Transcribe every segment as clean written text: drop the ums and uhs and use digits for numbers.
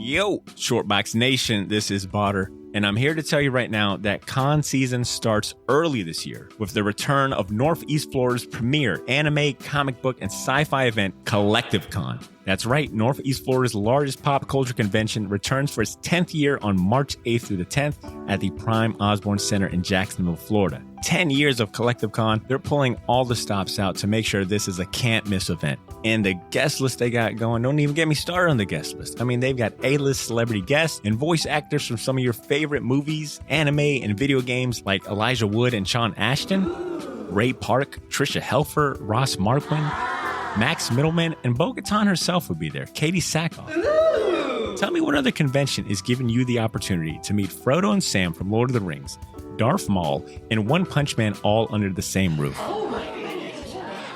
Yo, Shortbox Nation, this is Botter, and I'm here to tell you right now that con season starts early this year with the return of Northeast Florida's premier anime, comic book, and sci-fi event, Collective Con. That's right, Northeast Florida's largest pop culture convention returns for its 10th year on March 8th through the 10th at the Prime Osborne Center in Jacksonville, Florida. 10 years of Collective Con, they're pulling all the stops out to make sure this is a can't-miss event. And the guest list they got going, don't even get me started on the guest list. I mean, they've got A-list celebrity guests and voice actors from some of your favorite movies, anime, and video games like Elijah Wood and Sean Ashton, Ray Park, Trisha Helfer, Ross Marquand, Max Middleman, and Bo-Katan herself will be there, Katie Sackhoff. Tell me what other convention is giving you the opportunity to meet Frodo and Sam from Lord of the Rings, Darth Maul, and One Punch Man all under the same roof.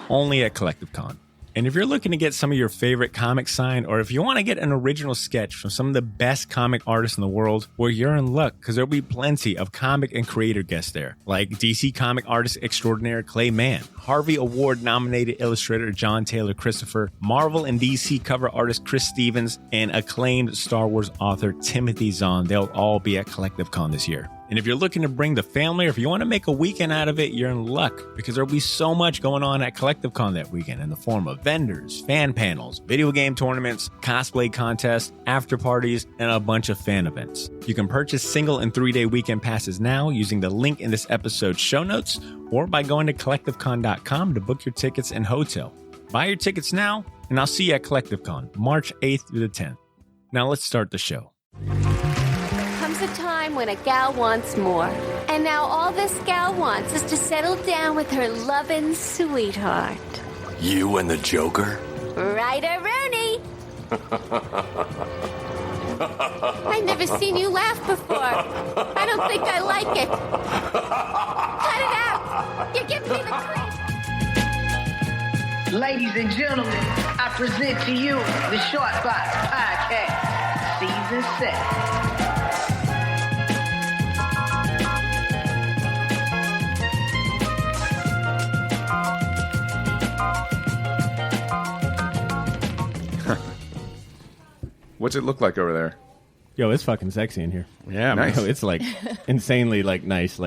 Only at Collective Con. And if you're looking to get some of your favorite comics signed, or if you want to get an original sketch from some of the best comic artists in the world, well, you're in luck, because there'll be plenty of comic and creator guests there, like DC comic artist extraordinaire Clay Mann, Harvey Award-nominated illustrator John Taylor Christopher, Marvel and DC cover artist Chris Stevens, and acclaimed Star Wars author Timothy Zahn. They'll all be at Collective Con this year. And if you're looking to bring the family, or if you want to make a weekend out of it, you're in luck, because there'll be so much going on at Collective Con that weekend in the form of vendors, fan panels, video game tournaments, cosplay contests, after parties, and a bunch of fan events. You can purchase single and 3-day weekend passes now using the link in this episode's show notes, or by going to collectivecon.com to book your tickets and hotel. Buy your tickets now, and I'll see you at Collective Con, March 8th through the 10th. Now let's start the show. Comes a time when a gal wants more. And now all this gal wants is to settle down with her lovin' sweetheart. You and the Joker? Right-a, Rooney? I've never seen you laugh before. I don't think I like it. Cut it out! You're giving me the creep. Ladies and gentlemen, I present to you the Shortbox Podcast, Season 6. What's it look like over there? Yo, it's fucking sexy in here. Yeah, nice. Yo, it's like insanely nice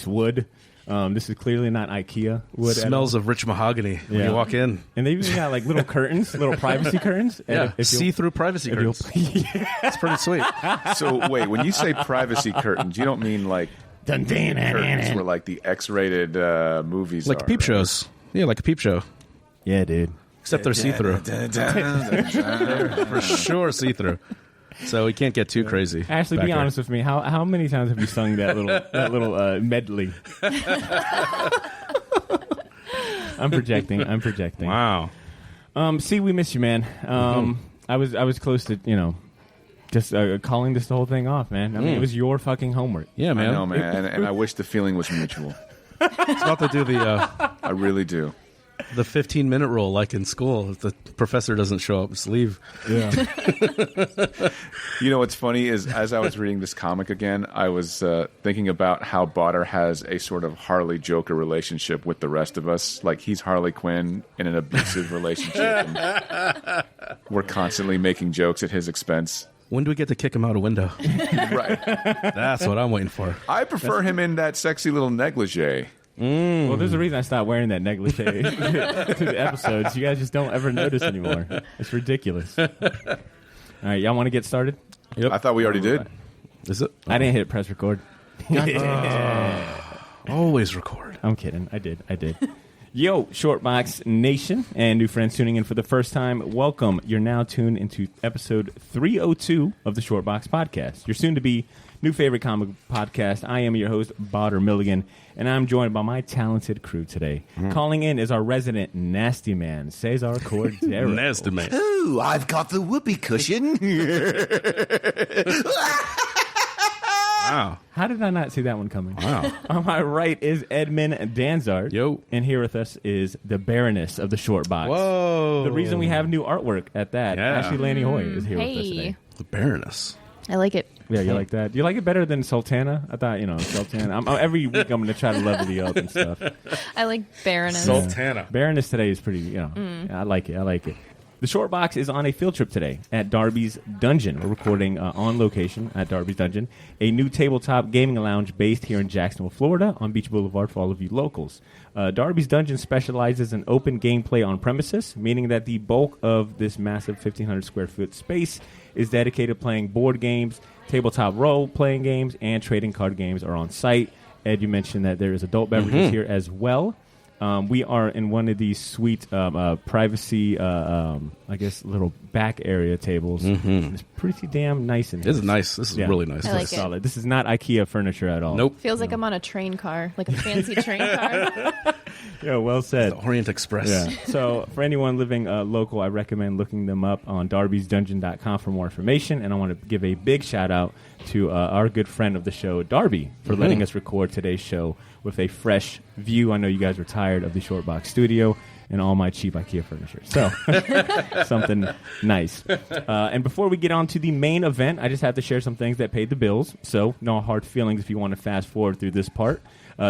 wood. This is clearly not IKEA wood. Smells of rich mahogany when you walk in. And they even got like little curtains, little privacy curtains. Yeah, see-through privacy curtains. It's pretty sweet. So wait, when you say privacy curtains, you don't mean like curtains where like the X-rated movies like are, peep shows. Yeah, like a peep show. Yeah, dude. Except they're see-through. They're for sure see-through. So we can't get too crazy. Ashley, be honest with me. How many times have you sung that little medley? I'm projecting. Wow. See, we miss you, man. I was close to just calling this the whole thing off, man. I mean, it was your fucking homework. Yeah, man. I know, man, and I wish the feeling was mutual. It's about to do the. I really do. The 15-minute rule, like in school, if the professor doesn't show up, just leave. Yeah. You know what's funny is, as I was reading this comic again, I was thinking about how Botter has a sort of Harley Joker relationship with the rest of us. Like, he's Harley Quinn in an abusive relationship. And we're constantly making jokes at his expense. When do we get to kick him out a window? Right. That's what I'm waiting for. I prefer him in that sexy little negligee. Well, there's a reason I stopped wearing that negligee to the episodes. You guys just don't ever notice anymore. It's ridiculous. All right, y'all want to get started? Yep. I thought we already did. Is it? I didn't hit press record. Always record. I'm kidding. I did. Yo, Shortbox Nation and new friends tuning in for the first time, welcome. You're now tuned into episode 302 of the Shortbox Podcast, your soon-to-be new favorite comic podcast. I am your host, Botter Milligan, and I'm joined by my talented crew today. Calling in is our resident nasty man, Cesar Cordero. Nasty man. Ooh, I've got the whoopee cushion. Wow. How did I not see that one coming? Wow. On my right is Edmund Danzard. Yo. And here with us is the Baroness of the Short Box. Whoa. The reason we have new artwork at that. Yeah. Ashley Laney Hoy is here with us Hey. today. The Baroness. I like it. Yeah, you like that? Do you like it better than Sultana? I thought, Sultana. Every week I'm going to try to level you up and stuff. I like Baroness. Sultana. Baroness today is pretty, I like it. The Short Box is on a field trip today at Darby's Dungeon. We're recording on location at Darby's Dungeon, a new tabletop gaming lounge based here in Jacksonville, Florida, on Beach Boulevard for all of you locals. Darby's Dungeon specializes in open gameplay on premises, meaning that the bulk of this massive 1,500 square foot space is dedicated to playing board games, tabletop role-playing games, and trading card games are on site. Ed, you mentioned that there is adult beverages here as well. We are in one of these sweet privacy, I guess, little back area tables. It's pretty damn nice in here. This is nice. This is really nice. I like It's it. solid. This is not IKEA furniture at all. Nope. Feels like I'm on a train car, like a fancy train car. Yeah, well said. The Orient Express. Yeah. So for anyone living local, I recommend looking them up on darbysdungeon.com for more information. And I want to give a big shout out to our good friend of the show, Darby, for letting us record today's show with a fresh view. I know you guys were tired of the Short Box studio and all my cheap IKEA furniture. So something nice. And before we get on to the main event, I just have to share some things that paid the bills. So no hard feelings if you want to fast forward through this part.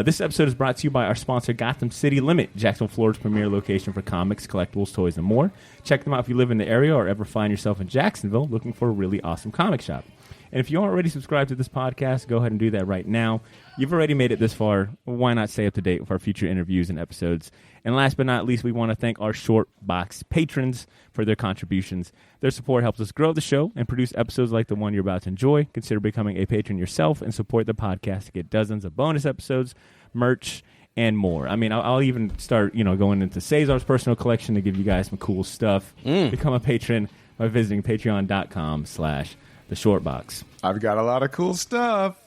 This episode is brought to you by our sponsor, Gotham City Limit, Jacksonville, Florida's premier location for comics, collectibles, toys, and more. Check them out if you live in the area or ever find yourself in Jacksonville looking for a really awesome comic shop. And if you aren't already subscribed to this podcast, go ahead and do that right now. You've already made it this far. Why not stay up to date with our future interviews and episodes? And last but not least, we want to thank our Short Box patrons for their contributions. Their support helps us grow the show and produce episodes like the one you're about to enjoy. Consider becoming a patron yourself and support the podcast to get dozens of bonus episodes, merch, and more. I mean, I'll even start, going into Cesar's personal collection to give you guys some cool stuff. Become a patron by visiting patreon.com/The Short Box. I've got a lot of cool stuff.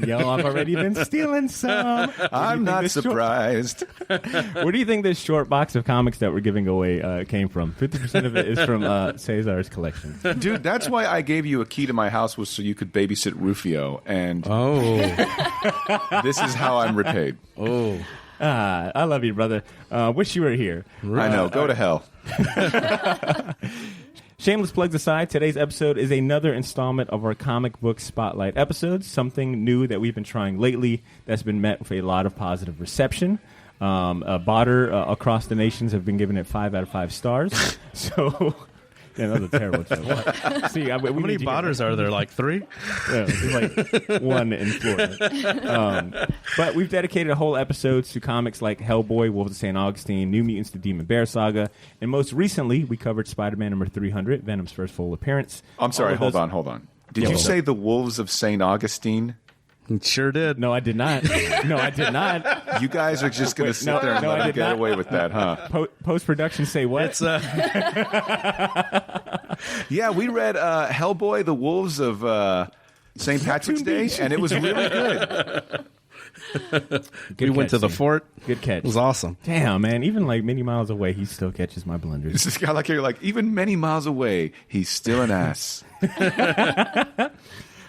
Yo, I've already been stealing some. I'm not surprised. Where do you think this short box of comics that we're giving away came from? 50% of it is from Cesar's collection. Dude, that's why I gave you a key to my house was so you could babysit Rufio. And this is how I'm repaid. I love you, brother. Wish you were here. I know. Go to hell. Shameless plugs aside, today's episode is another installment of our comic book spotlight episodes, something new that we've been trying lately that's been met with a lot of positive reception. Botter across the nations have been giving it 5 out of 5 stars. So, yeah, that was a terrible joke. See, How many botters are there? Like 3? Yeah, there's like 1 in Florida. But we've dedicated a whole episode to comics like Hellboy, Wolves of St. Augustine, New Mutants, the Demon Bear Saga, and most recently we covered Spider-Man number 300, Venom's first full appearance. I'm sorry, hold on. Did you say the Wolves of St. Augustine? Sure did. No, I did not. You guys are just going to sit there and let me get away with that, huh? Post-production say what? It's Yeah, we read Hellboy, the Wolves of St. Patrick's Day, and it was really good. we went to the fort. Good catch. It was awesome. Damn, man. Even like many miles away, he still catches my blunders. It's this guy like you're like, even many miles away, he's still an ass.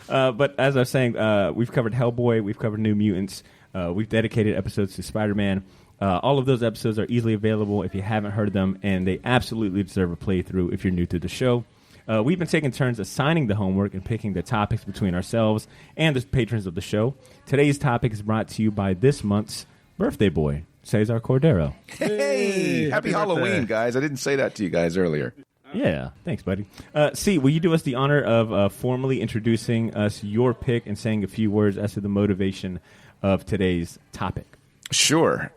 But as I was saying, we've covered Hellboy, we've covered New Mutants, we've dedicated episodes to Spider-Man. All of those episodes are easily available if you haven't heard them, and they absolutely deserve a playthrough if you're new to the show. We've been taking turns assigning the homework and picking the topics between ourselves and the patrons of the show. Today's topic is brought to you by this month's birthday boy, Cesar Cordero. Hey, happy Halloween, guys. I didn't say that to you guys earlier. Yeah, thanks, buddy. C, will you do us the honor of formally introducing us your pick and saying a few words as to the motivation of today's topic? Sure.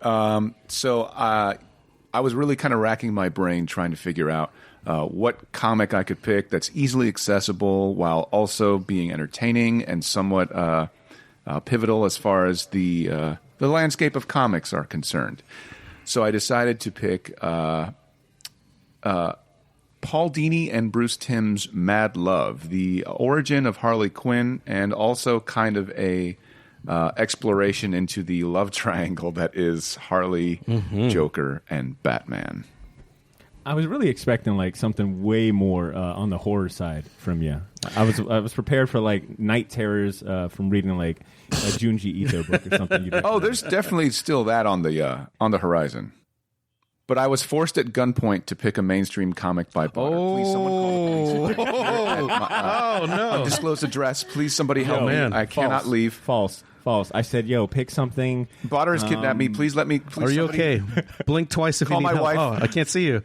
So I was really kind of racking my brain trying to figure out what comic I could pick that's easily accessible while also being entertaining and somewhat pivotal as far as the landscape of comics are concerned. So I decided to pick Paul Dini and Bruce Timm's Mad Love, the origin of Harley Quinn, and also kind of a exploration into the love triangle that is Harley, Joker, and Batman. I was really expecting like something way more on the horror side from you. I was prepared for like night terrors from reading like a Junji Ito book or something. Oh, there's definitely still that on the horizon. But I was forced at gunpoint to pick a mainstream comic by Botter. Please, someone call the police. Oh, no. Undisclosed address. Please, somebody help me. man. I cannot leave. False. false. I said, "Yo, pick something." Botter has kidnapped me. Please let me. Please Are you somebody- okay? Blink twice if Call you need my help. wife. Oh, I can't see you.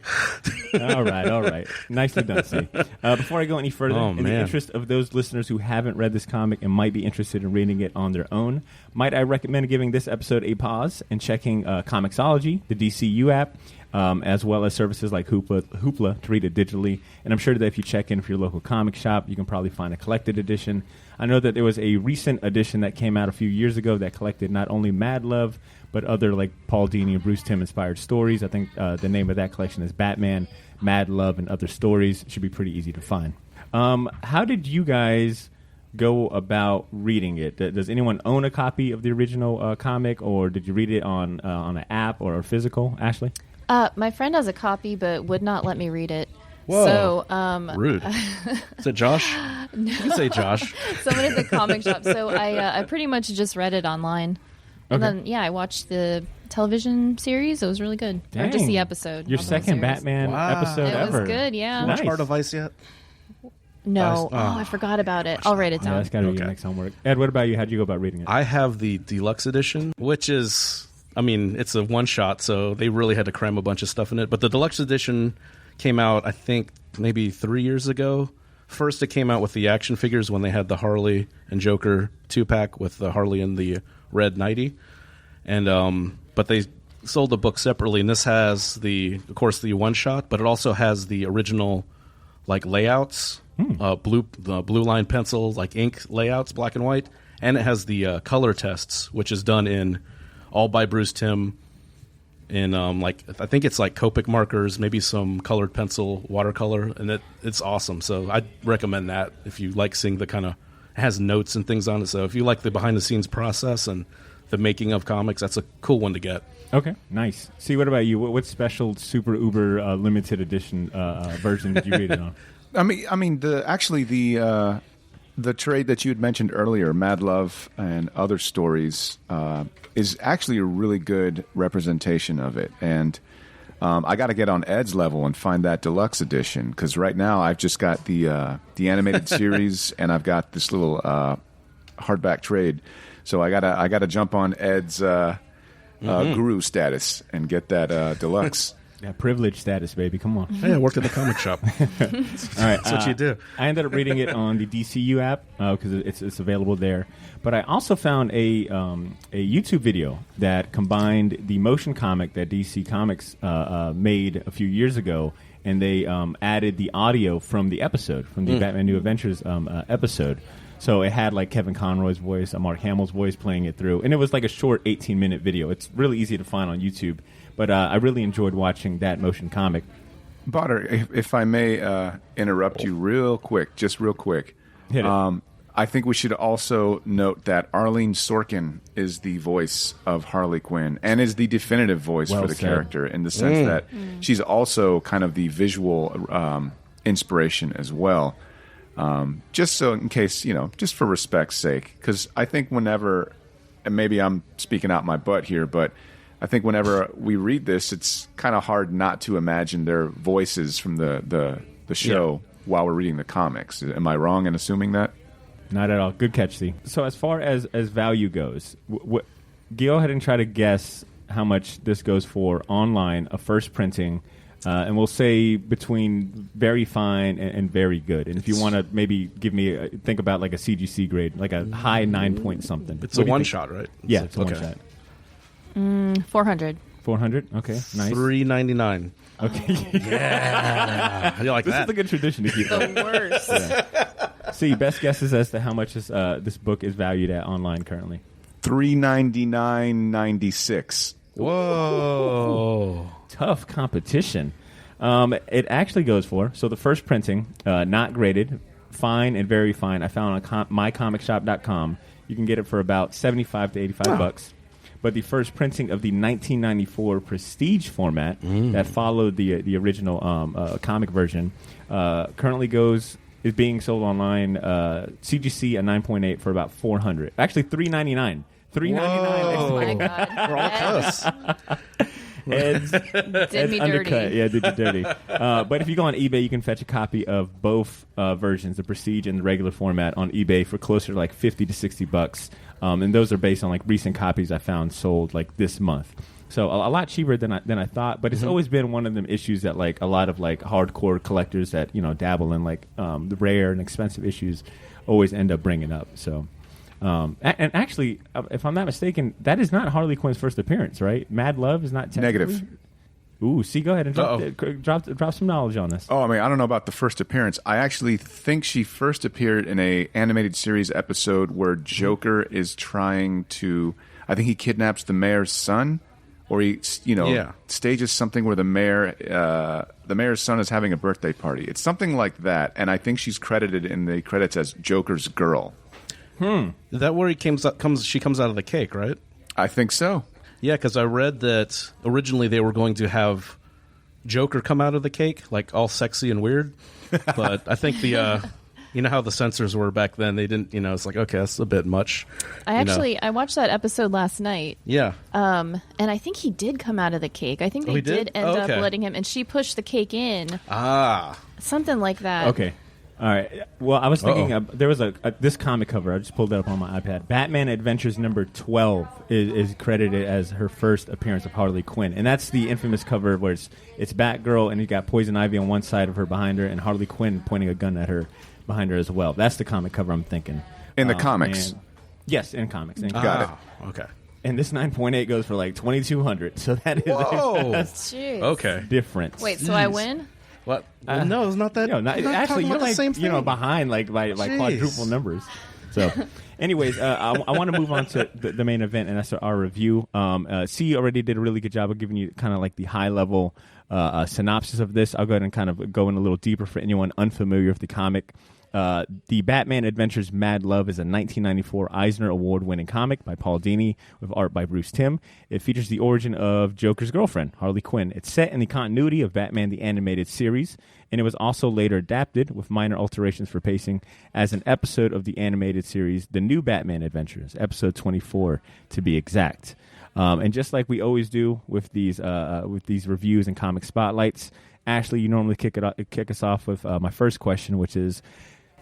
All right. Nicely done, C. Before I go any further, Oh, in the man. interest of those listeners who haven't read this comic and might be interested in reading it on their own, might I recommend giving this episode a pause and checking Comixology, the DCU app, as well as services like Hoopla to read it digitally. And I'm sure that if you check in for your local comic shop, you can probably find a collected edition. I know that there was a recent edition that came out a few years ago that collected not only Mad Love, but other like Paul Dini and Bruce Timm inspired stories. I think the name of that collection is Batman, Mad Love, and Other Stories. It should be pretty easy to find. How did you guys go about reading it? Does anyone own a copy of the original comic, or did you read it on an app or a physical? Ashley? My friend has a copy, but would not let me read it. Whoa. So, Rude. Is it Josh? No. You can say Josh. someone at the comic shop. So I pretty much just read it online. And Okay. then, I watched the television series. It was really good. Or just Dang. the episode. Your of the second series. Batman Wow. episode It ever. was good, yeah. Nice. Watch Heart of Ice yet? No. Oh. I forgot about it. I'll write it Yeah, down. that's got to be your Okay. next homework. Ed, what about you? How'd you go about reading it? I have the deluxe edition, which is, it's a one-shot, so they really had to cram a bunch of stuff in it. But the deluxe edition came out, I think, maybe 3 years ago. First, it came out with the action figures when they had the Harley and Joker 2-pack with the Harley and the red nightie. And but they sold the book separately, and this has of course, the one-shot, but it also has the original, like, layouts, the blue line pencil, like ink layouts, black and white, and it has the color tests, which is done in all by Bruce Timm in I think it's like Copic markers, maybe some colored pencil, watercolor, and it's awesome. So I'd recommend that if you like seeing the kind of, it has notes and things on it. So if you like the behind the scenes process and the making of comics, that's a cool one to get. Okay, nice. See, what about you? What special super uber limited edition version did you read it on? The trade that you had mentioned earlier, Mad Love and Other Stories, is actually a really good representation of it. And I got to get on Ed's level and find that deluxe edition, because right now I've just got the animated series and I've got this little hardback trade. So I gotta jump on Ed's guru status and get that deluxe. Yeah, privilege status, baby. Come on. Hey, I worked at the comic shop. All right, That's what you do. I ended up reading it on the DCU app because it's available there. But I also found a YouTube video that combined the motion comic that DC Comics made a few years ago, and they added the audio from the episode, from the Batman New Adventures episode. So it had like Kevin Conroy's voice, Mark Hamill's voice playing it through, and it was like a short 18-minute video. It's really easy to find on YouTube. But I really enjoyed watching that motion comic. Botter, if I may interrupt you real quick, just real quick. Hit it. I think we should also note that Arlene Sorkin is the voice of Harley Quinn and is the definitive voice Well for the said. character, in the sense that she's also kind of the visual inspiration as well. Just so in case, just for respect's sake, because I think whenever, and maybe I'm speaking out my butt here, but I think whenever we read this, it's kind of hard not to imagine their voices from the show while we're reading the comics. Am I wrong in assuming that? Not at all. Good catch, C. So as far as value goes, go ahead and try to guess how much this goes for online, a first printing, and we'll say between very fine and very good. And if you want to maybe give me think about like a CGC grade, like a high 9 point something. It's What a do you one think? shot, right? Yeah, it's a Okay. one shot. 400. 400? Okay, nice. $3.99. Okay. Yeah, you like This that? is a good tradition to keep up. The worst. See, best guesses as to how much this book is valued at online currently. $399.96. Whoa! Tough competition. It actually goes for, so the first printing, not graded, fine and very fine. I found on mycomicshop.com. You can get it for about 75 to 85 bucks. But the first printing of the 1994 Prestige format that followed the original comic version currently is being sold online. CGC a 9.8 for about $400. Actually, $399. $399. Oh my God. We're all close. Ed's Did me undercut. dirty. Yeah, did you dirty. But if you go on eBay, you can fetch a copy of both versions, the Prestige and the regular format, on eBay for closer to like $50 to $60. And those are based on like recent copies I found sold like this month. So a lot cheaper than I thought, but it's always been one of them issues that like a lot of like hardcore collectors that dabble in like the rare and expensive issues always end up bringing up. So, and actually, if I'm not mistaken, that is not Harley Quinn's first appearance, right? Mad Love is not technically? Negative. Ooh, see, go ahead and drop some knowledge on this. Oh, I mean, I don't know about the first appearance. I actually think she first appeared in a animated series episode where Joker is trying to. I think he kidnaps the mayor's son. Or he, stages something where the mayor's son is having a birthday party. It's something like that, and I think she's credited in the credits as Joker's girl. Is that where she comes out of the cake, right? I think so. Yeah, because I read that originally they were going to have Joker come out of the cake, like all sexy and weird. But I think you know how the censors were back then. They didn't, it's like, okay, that's a bit much. I watched that episode last night. Yeah. And I think he did come out of the cake. I think they did end up letting him, and she pushed the cake in. Something like that. Okay. All right. Well, I was thinking there was this comic cover. I just pulled it up on my iPad. Batman Adventures number 12 is credited as her first appearance of Harley Quinn, and that's the infamous cover where it's Batgirl and you got Poison Ivy on one side of her behind her, and Harley Quinn pointing a gun at her behind her as well. That's the comic cover I'm thinking. In the comics? Yes, in comics. Got it. Okay. And this 9.8 goes for like $2,200, so that is Jeez. Okay. difference. Wait, so I win? What? No, it's not that. Actually, you're like behind like quadruple numbers. So, anyways, I want to move on to the main event, and that's our review. C already did a really good job of giving you kind of like the high level synopsis of this. I'll go ahead and kind of go in a little deeper for anyone unfamiliar with the comic. The Batman Adventures Mad Love is a 1994 Eisner Award-winning comic by Paul Dini with art by Bruce Timm. It features the origin of Joker's girlfriend, Harley Quinn. It's set in the continuity of Batman the Animated Series, and it was also later adapted with minor alterations for pacing as an episode of the animated series The New Batman Adventures, episode 24 to be exact. And just like we always do with these reviews and comic spotlights, Ashley, you normally kick us off with my first question, which is,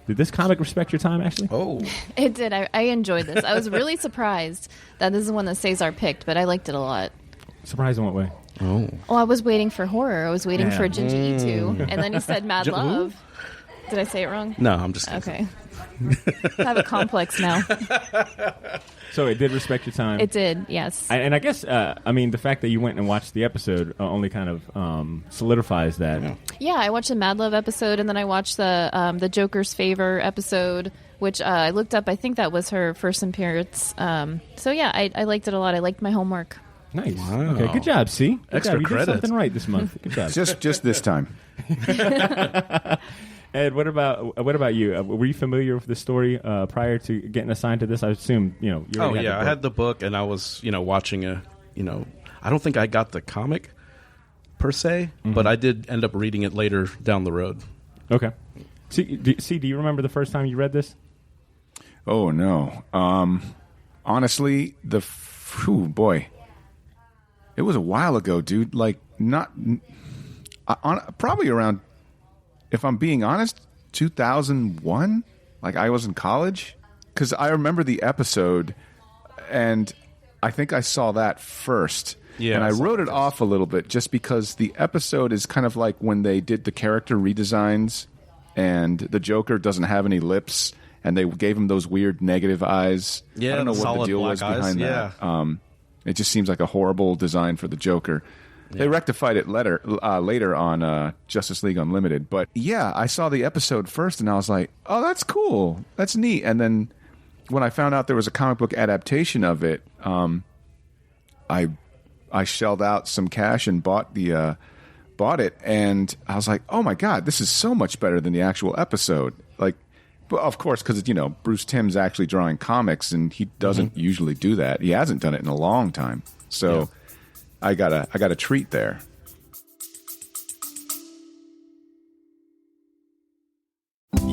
did this comic respect your time, Ashley? Oh. It did. I enjoyed this. I was really surprised that this is one that Cesar picked, but I liked it a lot. Surprised in what way? Oh. Well, I was waiting for horror. I was waiting for Jinji E2, and then he said Mad Love. Did I say it wrong? No, I'm just kidding. Okay. I have a complex now. So it did respect your time? It did, yes. And I guess, the fact that you went and watched the episode only kind of solidifies that. Yeah, I watched the Mad Love episode, and then I watched the Joker's Favor episode, which I looked up. I think that was her first appearance. So yeah, I liked it a lot. I liked my homework. Nice. Wow. Okay, good job, C. Extra you credit. did something right this month. Good job. Just this time. Ed, what about you? Were you familiar with the story prior to getting assigned to this? I assume you. Oh yeah, I had the book, and I was watching I don't think I got the comic per se, but I did end up reading it later down the road. Okay. Do you remember the first time you read this? Oh no. Honestly, boy, it was a while ago, dude. Like probably around, if I'm being honest, 2001. Like I was in college, because I remember the episode, and I think I saw that first. Yeah, and I wrote it off a little bit just because the episode is kind of like when they did the character redesigns, and the Joker doesn't have any lips, and they gave him those weird negative eyes. Yeah, I don't know what the deal was behind that. It just seems like a horrible design for the Joker. Yeah. They rectified it later on Justice League Unlimited. But yeah, I saw the episode first, and I was like, oh, that's cool. That's neat. And then when I found out there was a comic book adaptation of it, I shelled out some cash and bought it, and I was like, oh my God, this is so much better than the actual episode. Like, but of course, because Bruce Timm's actually drawing comics, and he doesn't usually do that. He hasn't done it in a long time. So I got a treat there.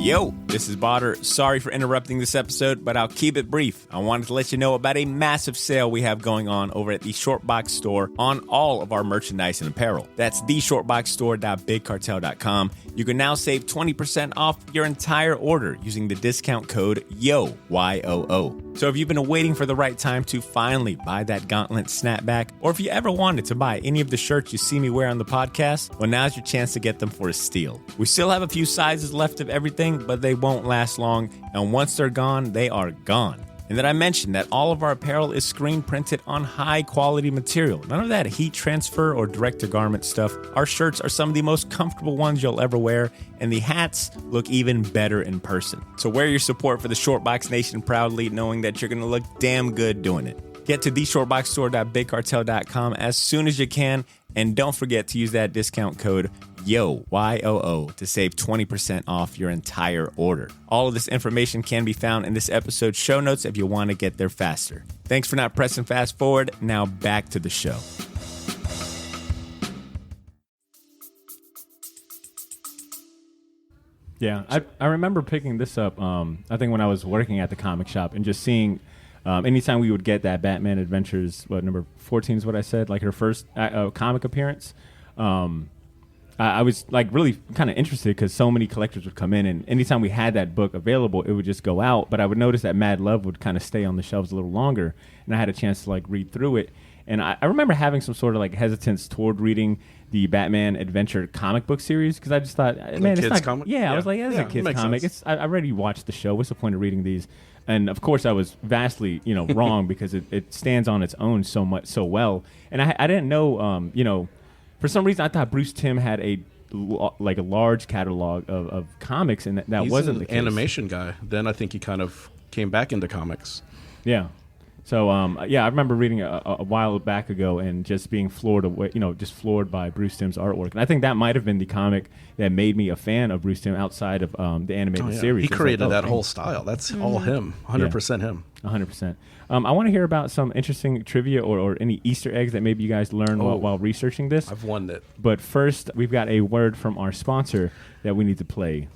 Yo, this is Botter. Sorry for interrupting this episode, but I'll keep it brief. I wanted to let you know about a massive sale we have going on over at the Shortbox store on all of our merchandise and apparel. That's theshortboxstore.bigcartel.com. You can now save 20% off your entire order using the discount code YOO, Y-O-O. So if you've been waiting for the right time to finally buy that gauntlet snapback, or if you ever wanted to buy any of the shirts you see me wear on the podcast, well, now's your chance to get them for a steal. We still have a few sizes left of everything, but they won't last long, and once they're gone, they are gone. And then I mentioned that all of our apparel is screen printed on high quality material. None of that heat transfer or direct to garment stuff. Our shirts are some of the most comfortable ones you'll ever wear, and the hats look even better in person. So wear your support for the Shortbox Nation proudly, knowing that you're going to look damn good doing it. Get to theshortboxstore.bigcartel.com as soon as you can, and don't forget to use that discount code YOO, Y-O-O, to save 20% off your entire order. All of this information can be found in this episode's show notes if you want to get there faster. Thanks for not pressing fast forward. Now back to the show. Yeah, I remember picking this up, I think when I was working at the comic shop and just seeing anytime we would get that Batman Adventures, number 14 is what I said, like her first comic appearance, I was like really kind of interested because so many collectors would come in, and anytime we had that book available, it would just go out. But I would notice that Mad Love would kind of stay on the shelves a little longer, and I had a chance to like read through it. And I remember having some sort of like hesitance toward reading the Batman Adventure comic book series because I just thought, man, it's not comic. Yeah, I was like, it's a kid's comic. I already watched the show. What's the point of reading these? And of course, I was vastly, wrong because it stands on its own so well. And I didn't know, for some reason, I thought Bruce Timm had a large catalog of comics, and that He's wasn't an the case. animation guy. Then I think he kind of came back into comics. Yeah. So, I remember reading a while back ago and just being floored away, just floored by Bruce Timm's artwork. And I think that might have been the comic that made me a fan of Bruce Timm outside of the animated series. He created that whole style. That's all him. 100% him. 100%. I want to hear about some interesting trivia or any Easter eggs that maybe you guys learned while researching this. I've won it. But first, we've got a word from our sponsor that we need to play.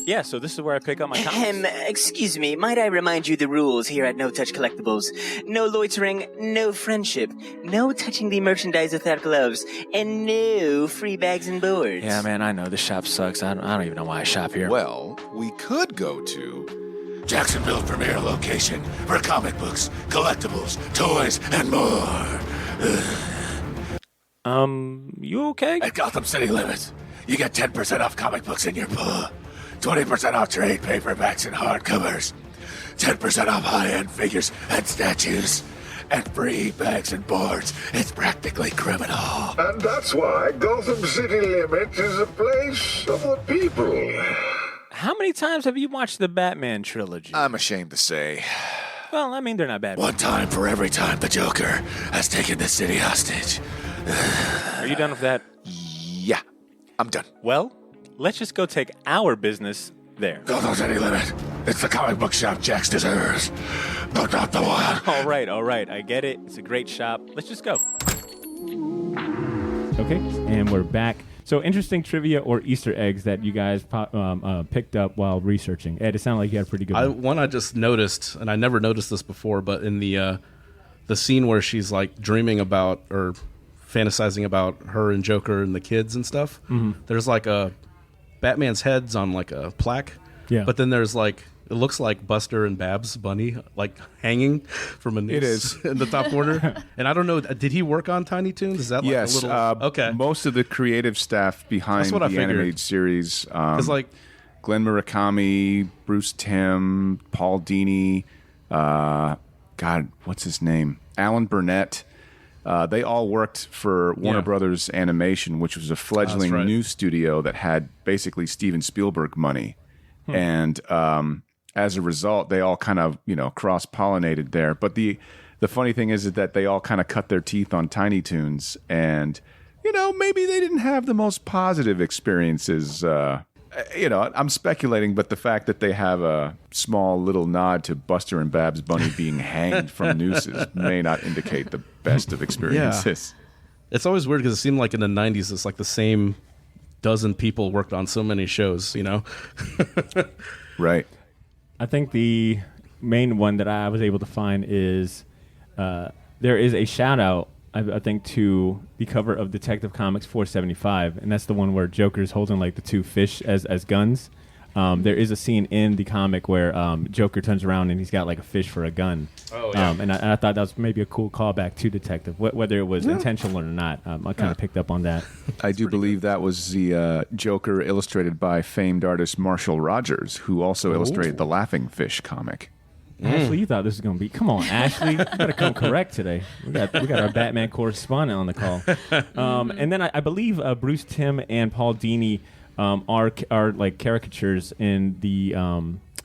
Yeah, so this is where I pick up my comics. Excuse me, might I remind you the rules here at No Touch Collectibles? No loitering, no friendship, no touching the merchandise without gloves, and no free bags and boards. Yeah, man, I know. This shop sucks. I don't even know why I shop here. Well, we could go to Jacksonville's premier location for comic books, collectibles, toys, and more. You okay? At Gotham City Limits, you get 10% off comic books in your pull, 20% off trade paperbacks and hardcovers, 10% off high-end figures and statues, and free bags and boards. It's practically criminal. And that's why Gotham City Limits is a place of the people. How many times have you watched the Batman trilogy? I'm ashamed to say. Well, I mean, they're not bad. One time for every time the Joker has taken the city hostage. Are you done with that? Yeah, I'm done. Well, let's just go take our business there. Gotham City Limit. It's the comic book shop Jax deserves, but not the one. All right. I get it. It's a great shop. Let's just go. Okay, and we're back. So interesting trivia or Easter eggs that you guys picked up while researching. Ed, it sounded like you had a pretty good one. One I just noticed, and I never noticed this before, but in the scene where she's like dreaming about or fantasizing about her and Joker and the kids and stuff, there's like Batman's head's on like a plaque. Yeah. But then there's like, it looks like Buster and Babs Bunny like hanging from a noose. It is in the top corner. And I don't know, did he work on Tiny Toons? Is that like yes, a little okay? Most of the creative staff behind the animated series, like Glenn Murakami, Bruce Timm, Paul Dini, God, what's his name? Alan Burnett. They all worked for Warner Brothers Animation, which was a fledgling new studio that had basically Steven Spielberg money. And as a result, they all kind of, cross-pollinated there. But the funny thing is that they all kind of cut their teeth on Tiny Toons. And, maybe they didn't have the most positive experiences. I'm speculating, but the fact that they have a small little nod to Buster and Babs Bunny being hanged from nooses may not indicate the best of experiences. Yeah. It's always weird because it seemed like in the 90s, it's like the same dozen people worked on so many shows, Right. I think the main one that I was able to find is there is a shout out, I think, to the cover of Detective Comics 475, and that's the one where Joker's holding like the two fish as guns. There is a scene in the comic where Joker turns around and he's got like a fish for a gun. Oh, yeah. And I thought that was maybe a cool callback to Detective, whether it was intentional or not. I kind of picked up on that. I do believe that was the Joker illustrated by famed artist Marshall Rogers, who also illustrated the Laughing Fish comic. Ashley, you thought this was going to be... Come on, Ashley. You got to come correct today. We got our Batman correspondent on the call. And then I believe Bruce Timm and Paul Dini are like caricatures in the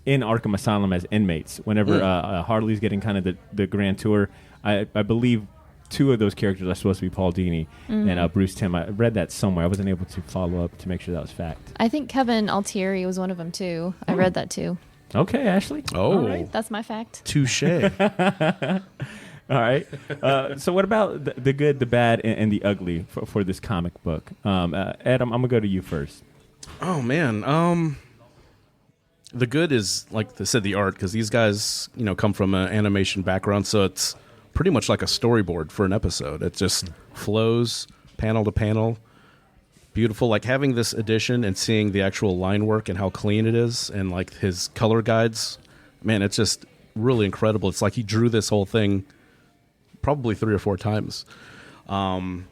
in Arkham Asylum as inmates. Whenever Harley's getting kind of the grand tour, I believe two of those characters are supposed to be Paul Dini and Bruce Timm. I read that somewhere. I wasn't able to follow up to make sure that was fact. I think Kevin Altieri was one of them too. I read that too. Okay, Ashley. Oh, all right. That's my fact. Touche. All right. So what about the good, the bad, and the ugly for this comic book? Ed, I'm going to go to you first. Oh, man. The good is, like I said, the art, because these guys, come from an animation background, so it's pretty much like a storyboard for an episode. It just flows panel to panel. Beautiful. Like having this edition and seeing the actual line work and how clean it is and like his color guides, man, it's just really incredible. It's like he drew this whole thing probably 3 or 4 times. I'm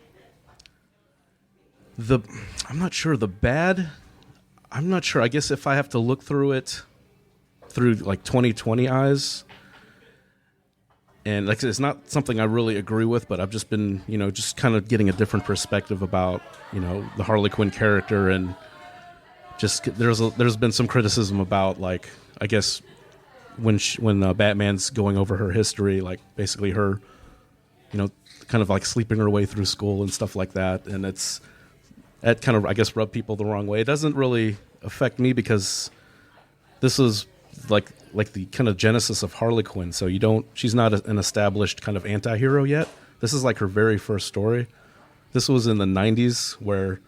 not sure. The bad, I'm not sure. I guess if I have to look through it through like 2020 eyes, and like it's not something I really agree with, but I've just been, just kind of getting a different perspective about, the Harley Quinn character, and just there's been some criticism about, like, I guess when Batman's going over her history, like basically her, kind of like sleeping her way through school and stuff like that, and that kind of, I guess, rubbed people the wrong way. It doesn't really affect me because this is like the kind of genesis of Harley Quinn. So she's not an established kind of anti-hero yet. This is like her very first story. This was in the 90s where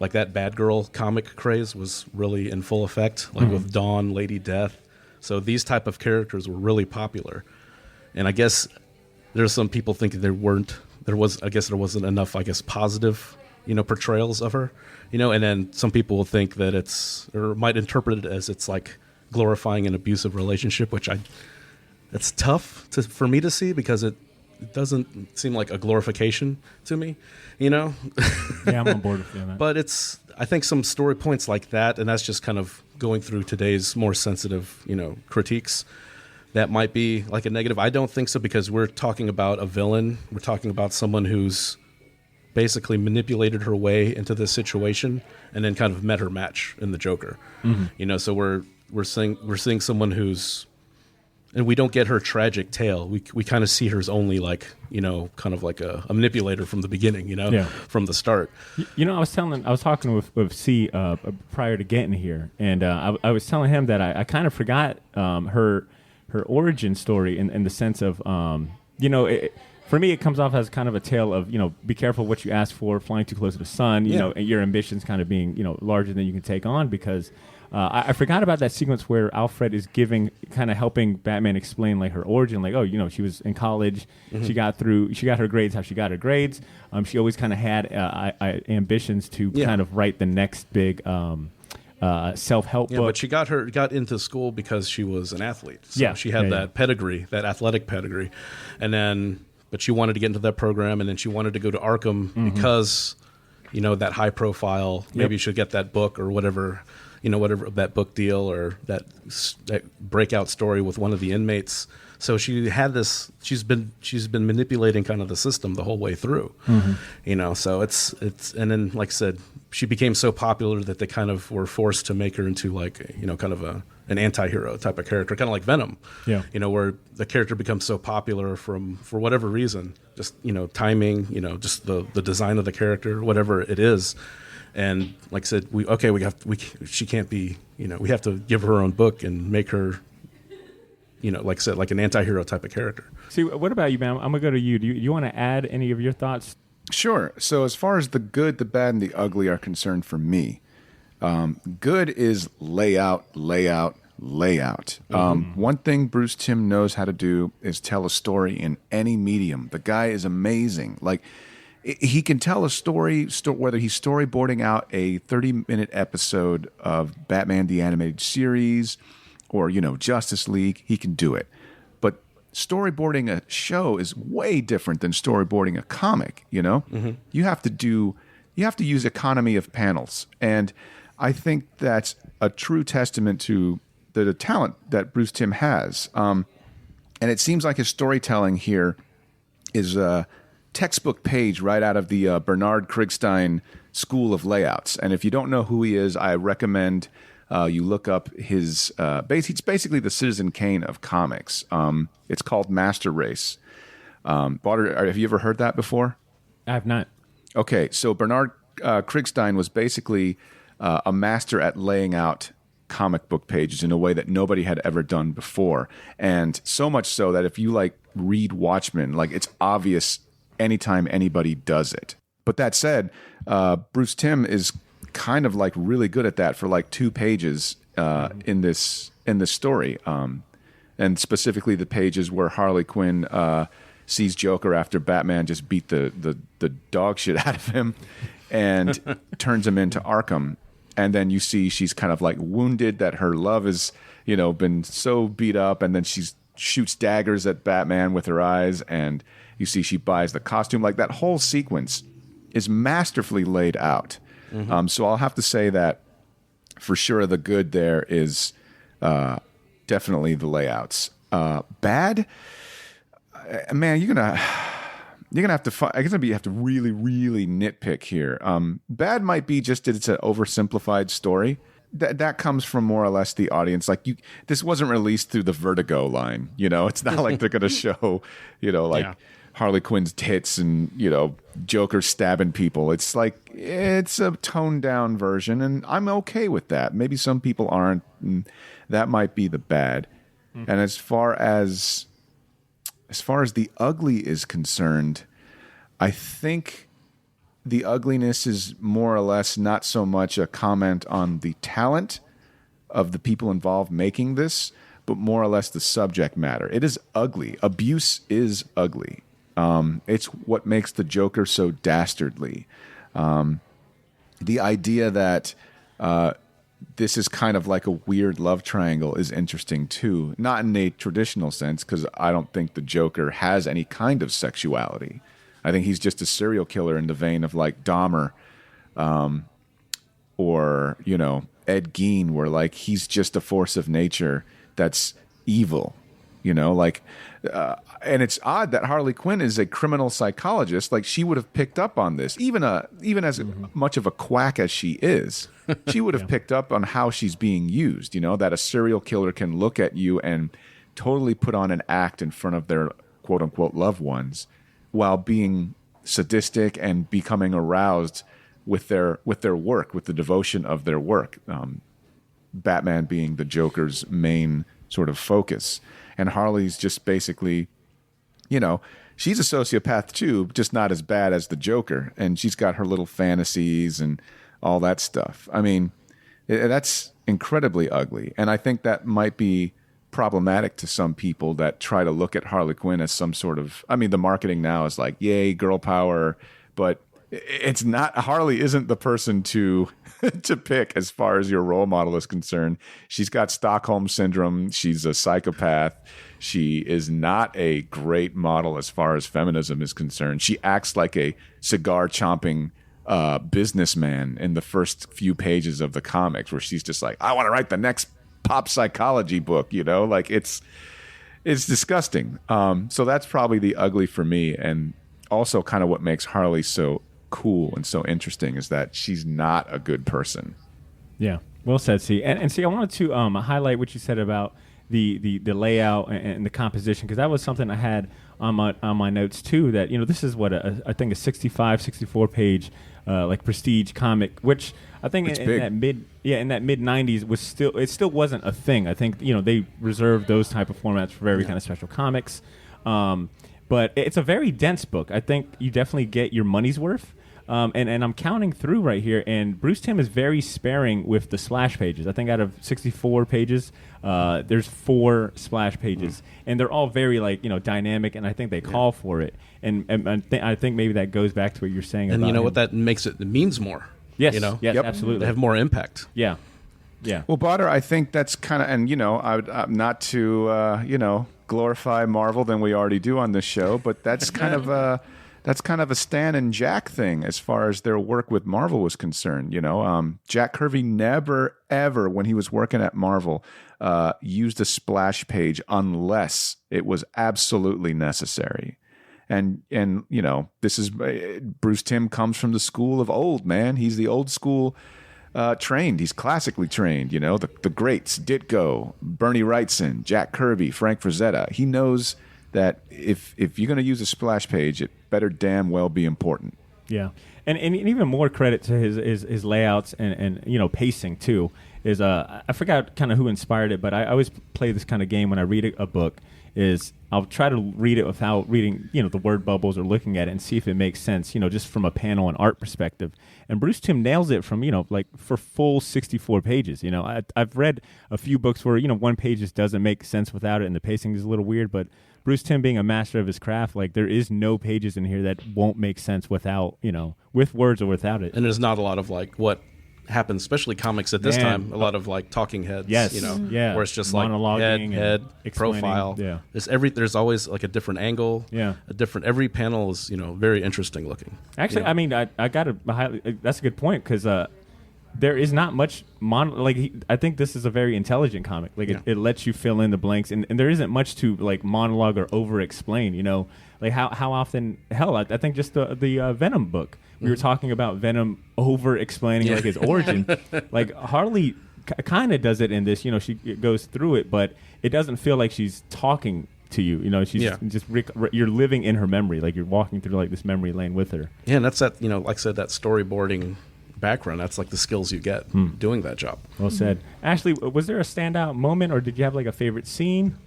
like that Bad Girl comic craze was really in full effect, like with Dawn, Lady Death. So these type of characters were really popular. And I guess there's some people thinking there wasn't enough, I guess, positive, portrayals of her, and then some people will think that or might interpret it as it's like glorifying an abusive relationship, which it's tough for me to see because it doesn't seem like a glorification to me, Yeah, I'm on board with you on that. But I think some story points like that, and that's just kind of going through today's more sensitive, critiques, that might be like a negative. I don't think so, because we're talking about a villain. We're talking about someone who's basically manipulated her way into this situation and then kind of met her match in the Joker. So we're seeing someone who's, and we don't get her tragic tale. We kind of see her as only like, kind of like a manipulator from the beginning, from the start. I was talking with C prior to getting here, and I was telling him that I kind of forgot her origin story in the sense of, for me, it comes off as kind of a tale of, be careful what you ask for, flying too close to the sun, and your ambitions kind of being, larger than you can take on, because I forgot about that sequence where Alfred is helping Batman explain like her origin, like, she was in college, she got her grades, how she got her grades. She always kind of had ambitions to kind of write the next big self-help book. But she got into school because she was an athlete. So she had that pedigree, that athletic pedigree, but she wanted to get into that program, and then she wanted to go to Arkham because, that high profile, maybe you should get that book or whatever, whatever, that book deal or that breakout story with one of the inmates. So she had this, she's been manipulating kind of the system the whole way through, so it's, and then, like I said, she became so popular that they kind of were forced to make her into like, kind of an anti-hero type of character, kind of like Venom, where the character becomes so popular for whatever reason, just, timing, just the design of the character, whatever it is. And like I said, she can't be, we have to give her own book and make her, like I said, like an anti-hero type of character. See, what about you, man? I'm going to go to you. Do you want to add any of your thoughts? Sure. So as far as the good, the bad, and the ugly are concerned for me, good is layout. One thing Bruce Timm knows how to do is tell a story in any medium. The guy is amazing. Like, he can tell a story, whether he's storyboarding out a 30-minute episode of Batman the Animated Series or, Justice League, he can do it. But storyboarding a show is way different than storyboarding a comic, Mm-hmm. You have to use economy of panels. And I think that's a true testament to the talent that Bruce Timm has. And it seems like his storytelling here is a textbook page right out of the Bernard Krigstein School of Layouts. And if you don't know who he is, I recommend you look up his he's basically the Citizen Kane of comics. It's called Master Race. Barter, have you ever heard that before? I have not. Okay, so Bernard Krigstein was basically a master at laying out comic book pages in a way that nobody had ever done before. And so much so that if you read Watchmen, it's obvious anytime anybody does it. But that said, Bruce Timm is kind of really good at that for 2 pages in this story. And specifically the pages where Harley Quinn sees Joker after Batman just beat the dog shit out of him and turns him into Arkham. And then you see she's kind of wounded, that her love has, been so beat up. And then she shoots daggers at Batman with her eyes. And you see she buys the costume. That whole sequence is masterfully laid out. Mm-hmm. So I'll have to say that for sure the good there is definitely the layouts. Bad, man, you're gonna have to. I guess you have to really, really nitpick here. Bad might be just that it's an oversimplified story. That comes from more or less the audience. This wasn't released through the Vertigo line. It's not like they're going to show, Harley Quinn's tits and Joker stabbing people. It's it's a toned down version, and I'm okay with that. Maybe some people aren't. And that might be the bad. Mm-hmm. And as far as the ugly is concerned, I think the ugliness is more or less not so much a comment on the talent of the people involved making this, but more or less the subject matter. It is ugly. Abuse is ugly. It's what makes the Joker so dastardly. The idea that this is kind of like a weird love triangle is interesting too. Not in a traditional sense, because I don't think the Joker has any kind of sexuality. I think he's just a serial killer in the vein of Dahmer, or Ed Gein, where he's just a force of nature that's evil. And it's odd that Harley Quinn is a criminal psychologist. She would have picked up on this, even as much of a quack as she is. She would have picked up on how she's being used. That a serial killer can look at you and totally put on an act in front of their quote unquote loved ones, while being sadistic and becoming aroused with their work, with the devotion of their work. Batman being the Joker's main sort of focus. And Harley's just basically, she's a sociopath too, just not as bad as the Joker. And she's got her little fantasies and all that stuff. I mean, that's incredibly ugly. And I think that might be problematic to some people that try to look at Harley Quinn as some sort of, the marketing now is yay, girl power, but it's not. Harley isn't the person to pick as far as your role model is concerned. She's got Stockholm syndrome. She's a psychopath. She is not a great model as far as feminism is concerned. She acts like a cigar chomping businessman in the first few pages of the comics, where she's just I want to write the next pop psychology book. It's disgusting. So that's probably the ugly for me, and also kind of what makes Harley so cool and so interesting is that she's not a good person. Yeah, well said, C. And see, I wanted to highlight what you said about the layout and the composition, because that was something I had on my notes too. That this is what I think a 64 page prestige comic, which I think in that mid 90s was still wasn't a thing. I think they reserved those type of formats for very kind of special comics. but it's a very dense book. I think you definitely get your money's worth. And I'm counting through right here, and Bruce Timm is very sparing with the splash pages. I think out of 64 pages, there's 4 splash pages, and they're all very dynamic, and I think they call for it. And I think maybe that goes back to what you're saying. And about you know him. what that makes it means more. Yes, you know, yes, absolutely. They have more impact. Yeah. Yeah. Well, Botter, I think that's kind of, and I'm not to glorify Marvel than we already do on this show, but that's kind of a Stan and Jack thing as far as their work with Marvel was concerned. Jack Kirby never ever, when he was working at Marvel, used a splash page unless it was absolutely necessary. And this is Bruce Timm comes from the school of old, man. He's the old school. Trained. He's classically trained. The greats, Ditko, Bernie Wrightson, Jack Kirby, Frank Frazetta. He knows that if you're going to use a splash page, it better damn well be important. Yeah, and even more credit to his layouts and pacing too. Is I forgot kind of who inspired it, but I always play this kind of game when I read a book. Is I'll try to read it without reading, the word bubbles or looking at it and see if it makes sense, just from a panel and art perspective. And Bruce Timm nails it from, for full 64 pages. I've read a few books where, one page just doesn't make sense without it and the pacing is a little weird. But Bruce Timm being a master of his craft, there is no pages in here that won't make sense without, with words or without it. And there's not a lot of what happens, especially comics at this time. A lot of talking heads, yes, yeah, where it's just monologuing, head, profile. Yeah, there's always a different angle. Yeah, every panel is very interesting looking. Actually, I mean, I got to. That's a good point because there is not much I think this is a very intelligent comic. It lets you fill in the blanks, and there isn't much to monologue or over explain. How often? Hell, I think just the Venom book. We were talking about Venom over-explaining his origin. Harley kind of does it in this. She goes through it, but it doesn't feel like she's talking to you. She's just you're living in her memory. You're walking through this memory lane with her. Yeah, and that's that. Like I said, that storyboarding background. That's the skills you get doing that job. Well said. Ashley, was there a standout moment, or did you have a favorite scene?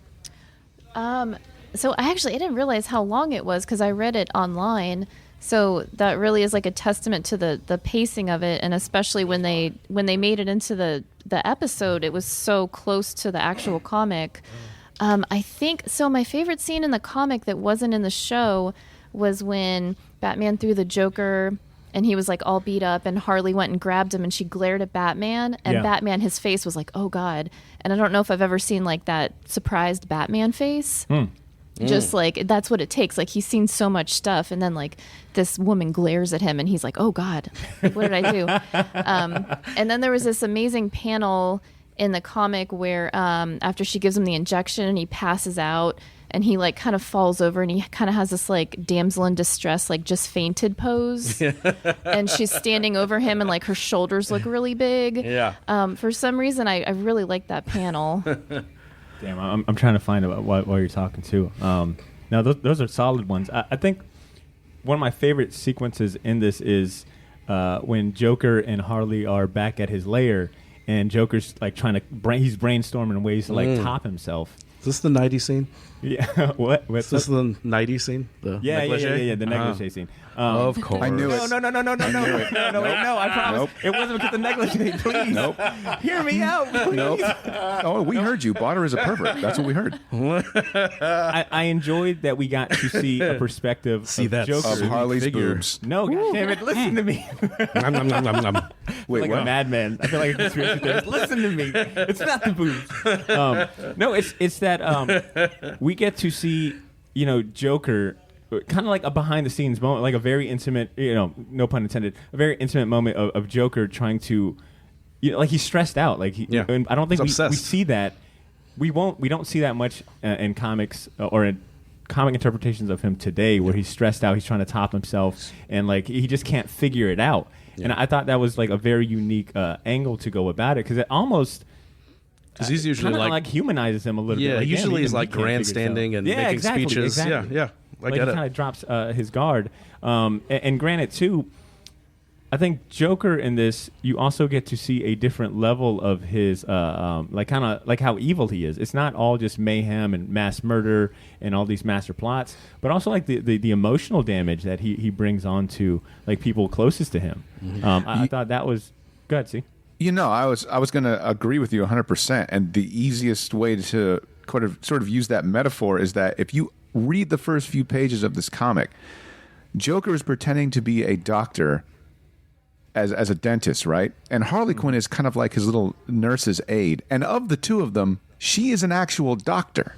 So I didn't realize how long it was because I read it online. So that really is a testament to the pacing of it, and especially when they made it into the episode, it was so close to the actual comic. I think so. My favorite scene in the comic that wasn't in the show was when Batman threw the Joker, and he was all beat up, and Harley went and grabbed him, and she glared at Batman, and Batman, his face was oh God, and I don't know if I've ever seen that surprised Batman face. Just that's what it takes. He's seen so much stuff, and then this woman glares at him, and he's oh God, what did I do? And then there was this amazing panel in the comic where after she gives him the injection and he passes out, and he kind of falls over, and he kind of has this damsel in distress, just fainted pose, and she's standing over him, and her shoulders look really big. Yeah. For some reason, I really like that panel. Damn, I'm trying to find out while you're talking too. Now those are solid ones. I think one of my favorite sequences in this is when Joker and Harley are back at his lair, and Joker's trying to he's brainstorming ways to top himself. Is this the nighty scene? Yeah. What? What's this? The nighty scene? The negligee? The negligee scene. Of course. I knew it. No. I promise. Nope. It wasn't because the negligee. Please. Nope. Hear me out. Please. Nope. Oh, we heard you. Botter is a pervert. That's what we heard. I enjoyed that we got to see a perspective of Joker. Of Harley's boobs. No, goddammit, it, listen to me. Wait, like a madman. I feel like a conspiracy theorist. Listen to me. It's not the boobs. No, it's that we get to see, Joker, kind of like a behind the scenes moment, like a very intimate, no pun intended, a very intimate moment of Joker trying to, he's stressed out. And I don't think we see that. We don't see that much in comics or in comic interpretations of him today, where he's stressed out, he's trying to top himself, and he just can't figure it out. Yeah. And I thought that was a very unique angle to go about it, because it almost. Because he's usually humanizes him a little bit. Yeah, usually he's grandstanding and making speeches. Exactly. Yeah. I get he it. kind of drops his guard. And granted, too, I think Joker in this, you also get to see a different level of his, like kind of like how evil he is. It's not all just mayhem and mass murder and all these master plots, but also like the emotional damage that he brings on to like people closest to him. I thought that was good. See, I was going to agree with you 100%. And the easiest way to sort of use that metaphor is that if you read the first few pages of this comic, Joker is pretending to be a doctor. As a dentist, right? And Harley Quinn is kind of like his little nurse's aide. And of the two of them, she is an actual doctor.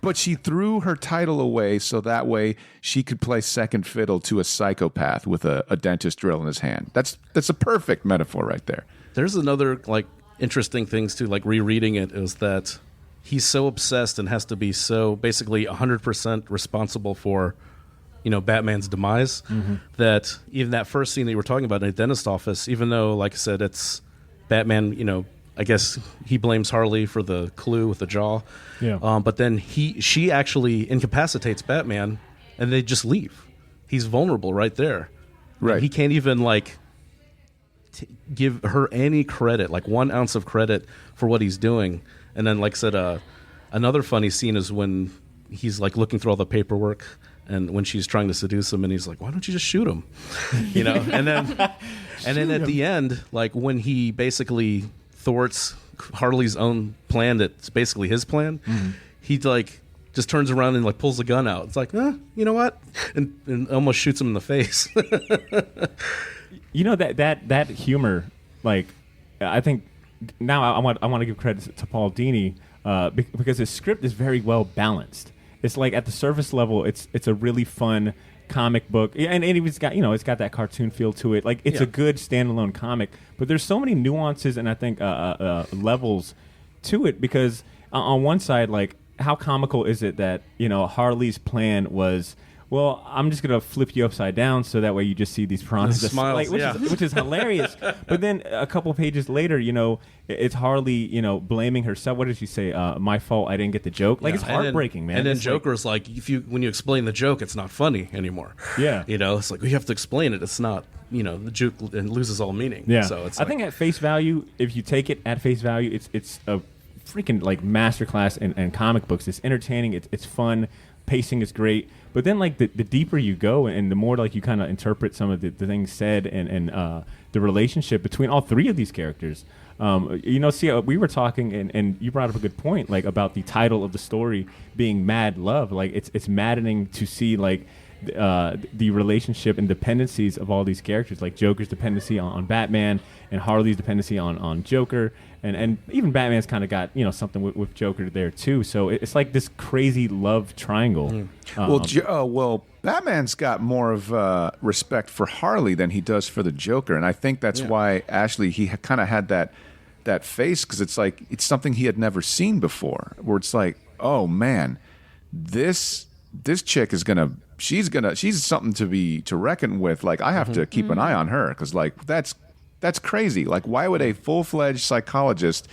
But she threw her title away so that way she could play second fiddle to a psychopath with a dentist drill in his hand. That's a perfect metaphor right there. There's another like interesting things too, like rereading it, is that he's so obsessed and has to be so basically 100% responsible for Batman's demise, that even that first scene that you were talking about in the dentist office, even though, like I said, it's Batman, I guess he blames Harley for the clue with the jaw. Yeah. But then she actually incapacitates Batman and they just leave. He's vulnerable right there. Right. And he can't even give her any credit, like 1 ounce of credit for what he's doing. And then, like I said, another funny scene is when he's like looking through all the paperwork. And when she's trying to seduce him, and he's like, "Why don't you just shoot him?" And then at the end, like when he basically thwarts Harley's own plan, that's basically his plan, he like just turns around and like pulls the gun out. It's like, you know what? And almost shoots him in the face. that humor, like I think now I want to give credit to Paul Dini because his script is very well balanced. It's like at the surface level, it's a really fun comic book, and it's got it's got that cartoon feel to it. Like it's a good standalone comic, but there's so many nuances and I think levels to it because on one side, like how comical is it that Harley's plan was, well, I'm just gonna flip you upside down so that way you just see these piranhas, smiles, which is hilarious. But then a couple pages later, it's Harley, blaming herself. What did she say? My fault. I didn't get the joke. Like it's heartbreaking, man. And then it's Joker's like, when you explain the joke, it's not funny anymore. Yeah, it's like we have to explain it. It's not, the joke and loses all meaning. Yeah. So it's I think at face value, if you take it at face value, it's a freaking like masterclass in comic books. It's entertaining. It's fun. Pacing is great. But then, like, the deeper you go and the more, like, you kind of interpret some of the things said and the relationship between all three of these characters. We were talking, and you brought up a good point, like, about the title of the story being Mad Love. Like, it's maddening to see, like, the relationship and dependencies of all these characters, like Joker's dependency on Batman and Harley's dependency on Joker. And even Batman's kind of got something with Joker there too. So it's like this crazy love triangle. Well, Batman's got more of respect for Harley than he does for the Joker, and I think that's why Ashley he kind of had that face, because it's like it's something he had never seen before. Where it's like, oh man, this chick is she's something to reckon with. Like I have to keep an eye on her because like that's crazy. Like, why would a full-fledged psychologist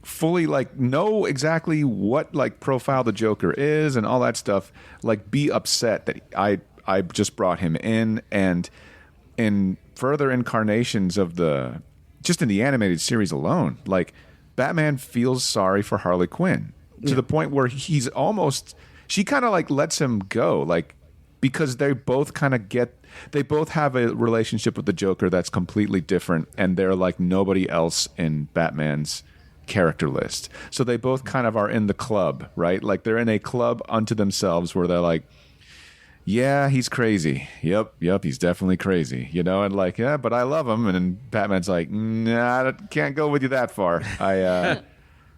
fully like know exactly what like profile the Joker is and all that stuff, like be upset that I just brought him in, and in further incarnations of just in the animated series alone, like Batman feels sorry for Harley Quinn to the point where she kind of like lets him go, like because they both have a relationship with the Joker that's completely different, and they're like nobody else in Batman's character list. So they both kind of are in the club, right? Like they're in a club unto themselves where they're like, yeah, he's crazy. Yep, he's definitely crazy. And like, yeah, but I love him. And then Batman's like, nah, I can't go with you that far. I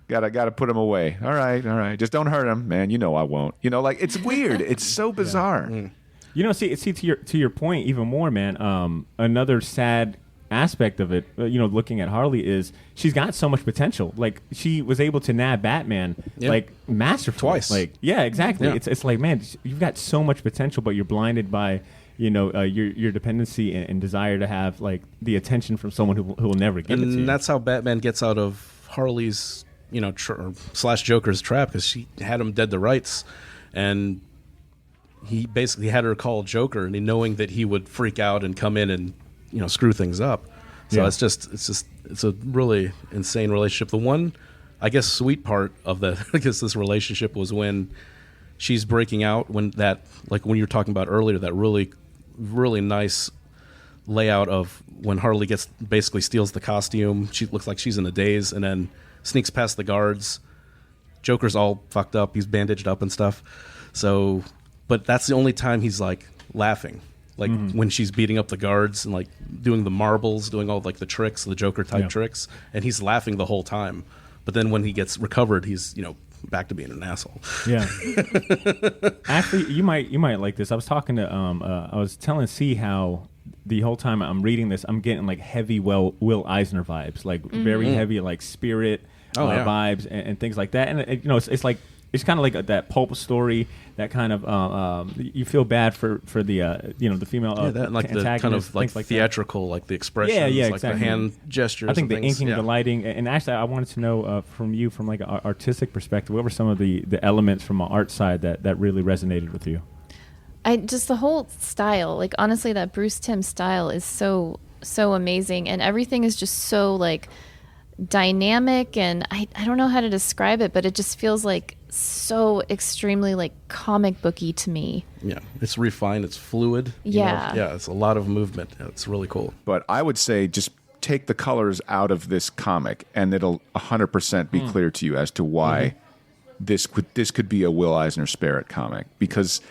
gotta put him away. All right. Just don't hurt him, man. I won't. Like it's weird. It's so bizarre. Yeah. See, to your point even more, man. Another sad aspect of it, looking at Harley, is she's got so much potential. Like she was able to nab Batman like masterfully twice. Like exactly. Yeah. It's like, man, you've got so much potential, but you're blinded by your dependency and desire to have like the attention from someone who will never give it to you. And that's how Batman gets out of Harley's slash Joker's trap, because she had him dead to rights, and he basically had her call Joker, and knowing that he would freak out and come in and screw things up. So it's a really insane relationship. The one, I guess, sweet part of this relationship was when she's breaking out, when you were talking about earlier, that really, really nice layout of when Harley basically steals the costume. She looks like she's in a daze and then sneaks past the guards. Joker's all fucked up. He's bandaged up and stuff. So, but that's the only time he's like laughing. Like when she's beating up the guards and like doing the marbles, doing all like the tricks, the Joker type tricks, and he's laughing the whole time. But then when he gets recovered, he's back to being an asshole. Yeah. Actually, you might like this. I was talking to I was telling C how the whole time I'm reading this, I'm getting like heavy Will Eisner vibes, like very heavy like Spirit vibes and things like that. And it's like. It's kind of like that pulp story, that kind of you feel bad for the the female that, like the kind of like theatrical, like the expressions, like exactly. the hand gestures. I think the things. inking, the lighting, and actually I wanted to know from you, from like an artistic perspective, what were some of the elements from an art side that really resonated with you? Just the whole style, like honestly, that Bruce Timm style is so amazing, and everything is just so like dynamic, and I don't know how to describe it, but it just feels like so extremely like comic booky to me. Yeah, it's refined, it's fluid. Yeah. It's a lot of movement. It's really cool. But I would say just take the colors out of this comic, and it'll 100% be clear to you as to why this could be a Will Eisner Spirit comic, because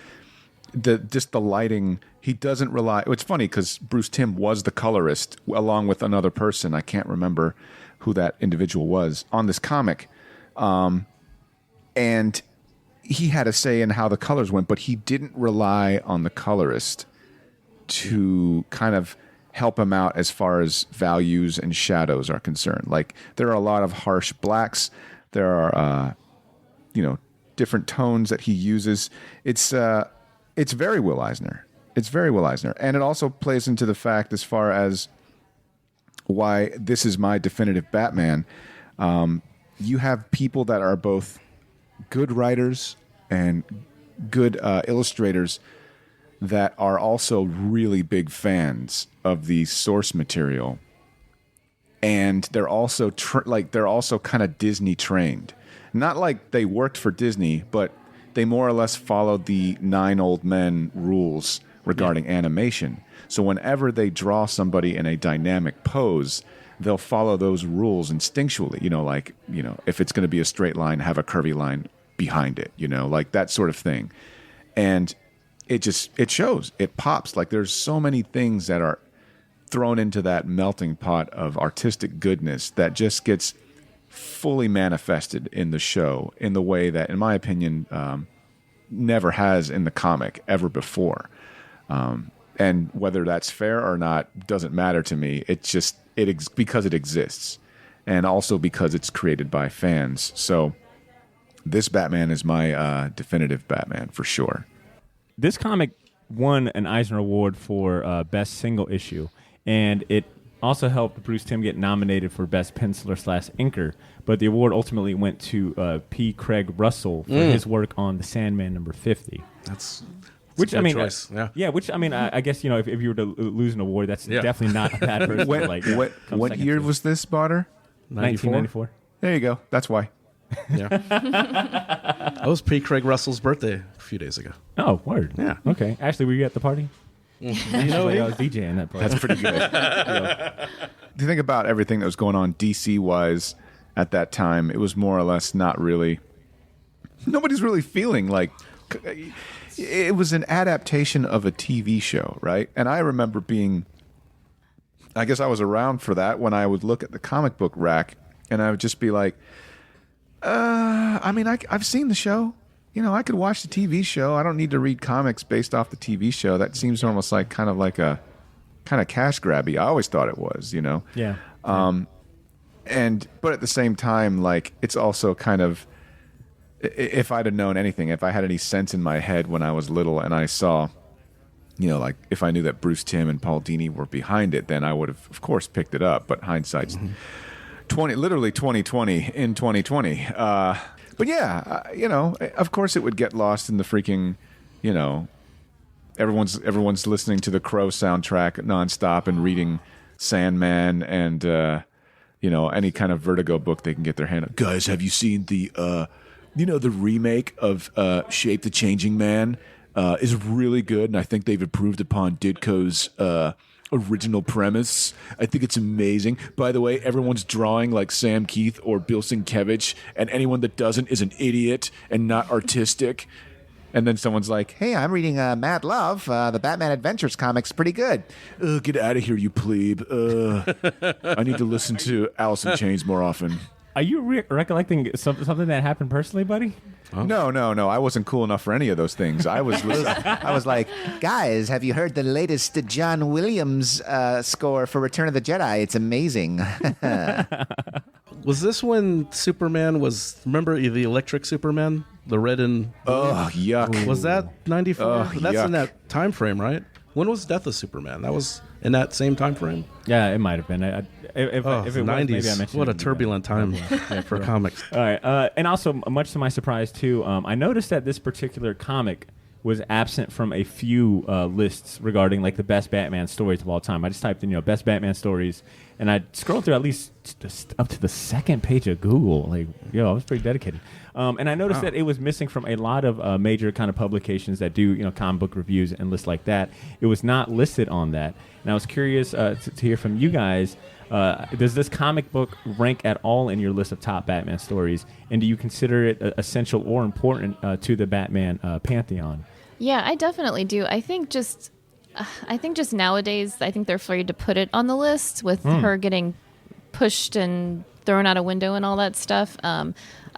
the lighting, he doesn't rely. It's funny because Bruce Timm was the colorist along with another person. I can't remember who that individual was on this comic. And he had a say in how the colors went, but he didn't rely on the colorist to kind of help him out as far as values and shadows are concerned. Like, there are a lot of harsh blacks. There are, different tones that he uses. It's very Will Eisner. It's very Will Eisner. And it also plays into the fact as far as why this is my definitive Batman. You have people that are both good writers and good illustrators that are also really big fans of the source material, and they're also they're also kind of Disney trained. Not like they worked for Disney, but they more or less followed the 9 old men rules regarding animation. So whenever they draw somebody in a dynamic pose, they'll follow those rules instinctually. If it's going to be a straight line, have a curvy line behind it, like that sort of thing. And it shows, it pops. Like, there's so many things that are thrown into that melting pot of artistic goodness that just gets fully manifested in the show in the way that, in my opinion, never has in the comic ever before. And whether that's fair or not doesn't matter to me. It's just because it exists, and also because it's created by fans. So this Batman is my definitive Batman for sure. This comic won an Eisner Award for Best Single Issue, and it also helped Bruce Timm get nominated for Best Penciler/Inker, but the award ultimately went to P. Craig Russell for his work on The Sandman number 50. Which I mean, choice. Which I mean, I guess if you were to lose an award, that's definitely not a bad person. What year was this, Botter? 1994. There you go. That's why. Yeah. That was P. Craig Russell's birthday a few days ago. Oh, word. Yeah. Okay. Ashley, were you at the party? I was DJing that party. That's pretty good. Do you think about everything that was going on DC-wise at that time? It was more or less not really. Nobody's really feeling like. It was an adaptation of a TV show, right? And I remember I guess I was around for that, when I would look at the comic book rack and I would just be like, I've seen the show. I could watch the TV show. I don't need to read comics based off the TV show. That seems almost like kind of cash grabby. I always thought it was, Yeah. But at the same time, like, it's also kind of, if I'd have known anything, if I had any sense in my head when I was little and I saw, like, if I knew that Bruce Timm and Paul Dini were behind it, then I would have, of course, picked it up. But hindsight's 2020 in 2020. But yeah, of course it would get lost in the freaking, everyone's listening to the Crow soundtrack nonstop and reading Sandman and any kind of Vertigo book they can get their hand on. Guys, have you seen the the remake of Shape the Changing Man? Is really good, and I think they've improved upon Ditko's original premise. I think it's amazing. By the way, everyone's drawing like Sam Keith or Bill Sienkiewicz, and anyone that doesn't is an idiot and not artistic. And then someone's like, "Hey, I'm reading Mad Love. The Batman Adventures comic's pretty good." Get out of here, you plebe. I need to listen to Alice in Chains more often. Are you recollecting something that happened personally, buddy? Oh. No. I wasn't cool enough for any of those things. I was like, guys, have you heard the latest John Williams score for Return of the Jedi? It's amazing. Was this when Superman was? Remember the Electric Superman, the red and blue? Oh, yuck! Was that 94? Oh, That's yuck. in that time frame, right? When was Death of Superman? That was in that same time frame. Yeah, it might have been. If it was, 90s. maybe I mentioned What it. a turbulent time for comics. All right, and also, much to my surprise too, I noticed that this particular comic was absent from a few lists regarding like the best Batman stories of all time. I just typed in, best Batman stories, and I scrolled through at least up to the second page of Google. Like, I was pretty dedicated. And I noticed that it was missing from a lot of major kind of publications that do, comic book reviews and lists like that. It was not listed on that. And I was curious to hear from you guys. Does this comic book rank at all in your list of top Batman stories? And do you consider it essential or important to the Batman pantheon? Yeah, I definitely do. I think just nowadays, I think they're afraid to put it on the list with her getting pushed and thrown out a window and all that stuff.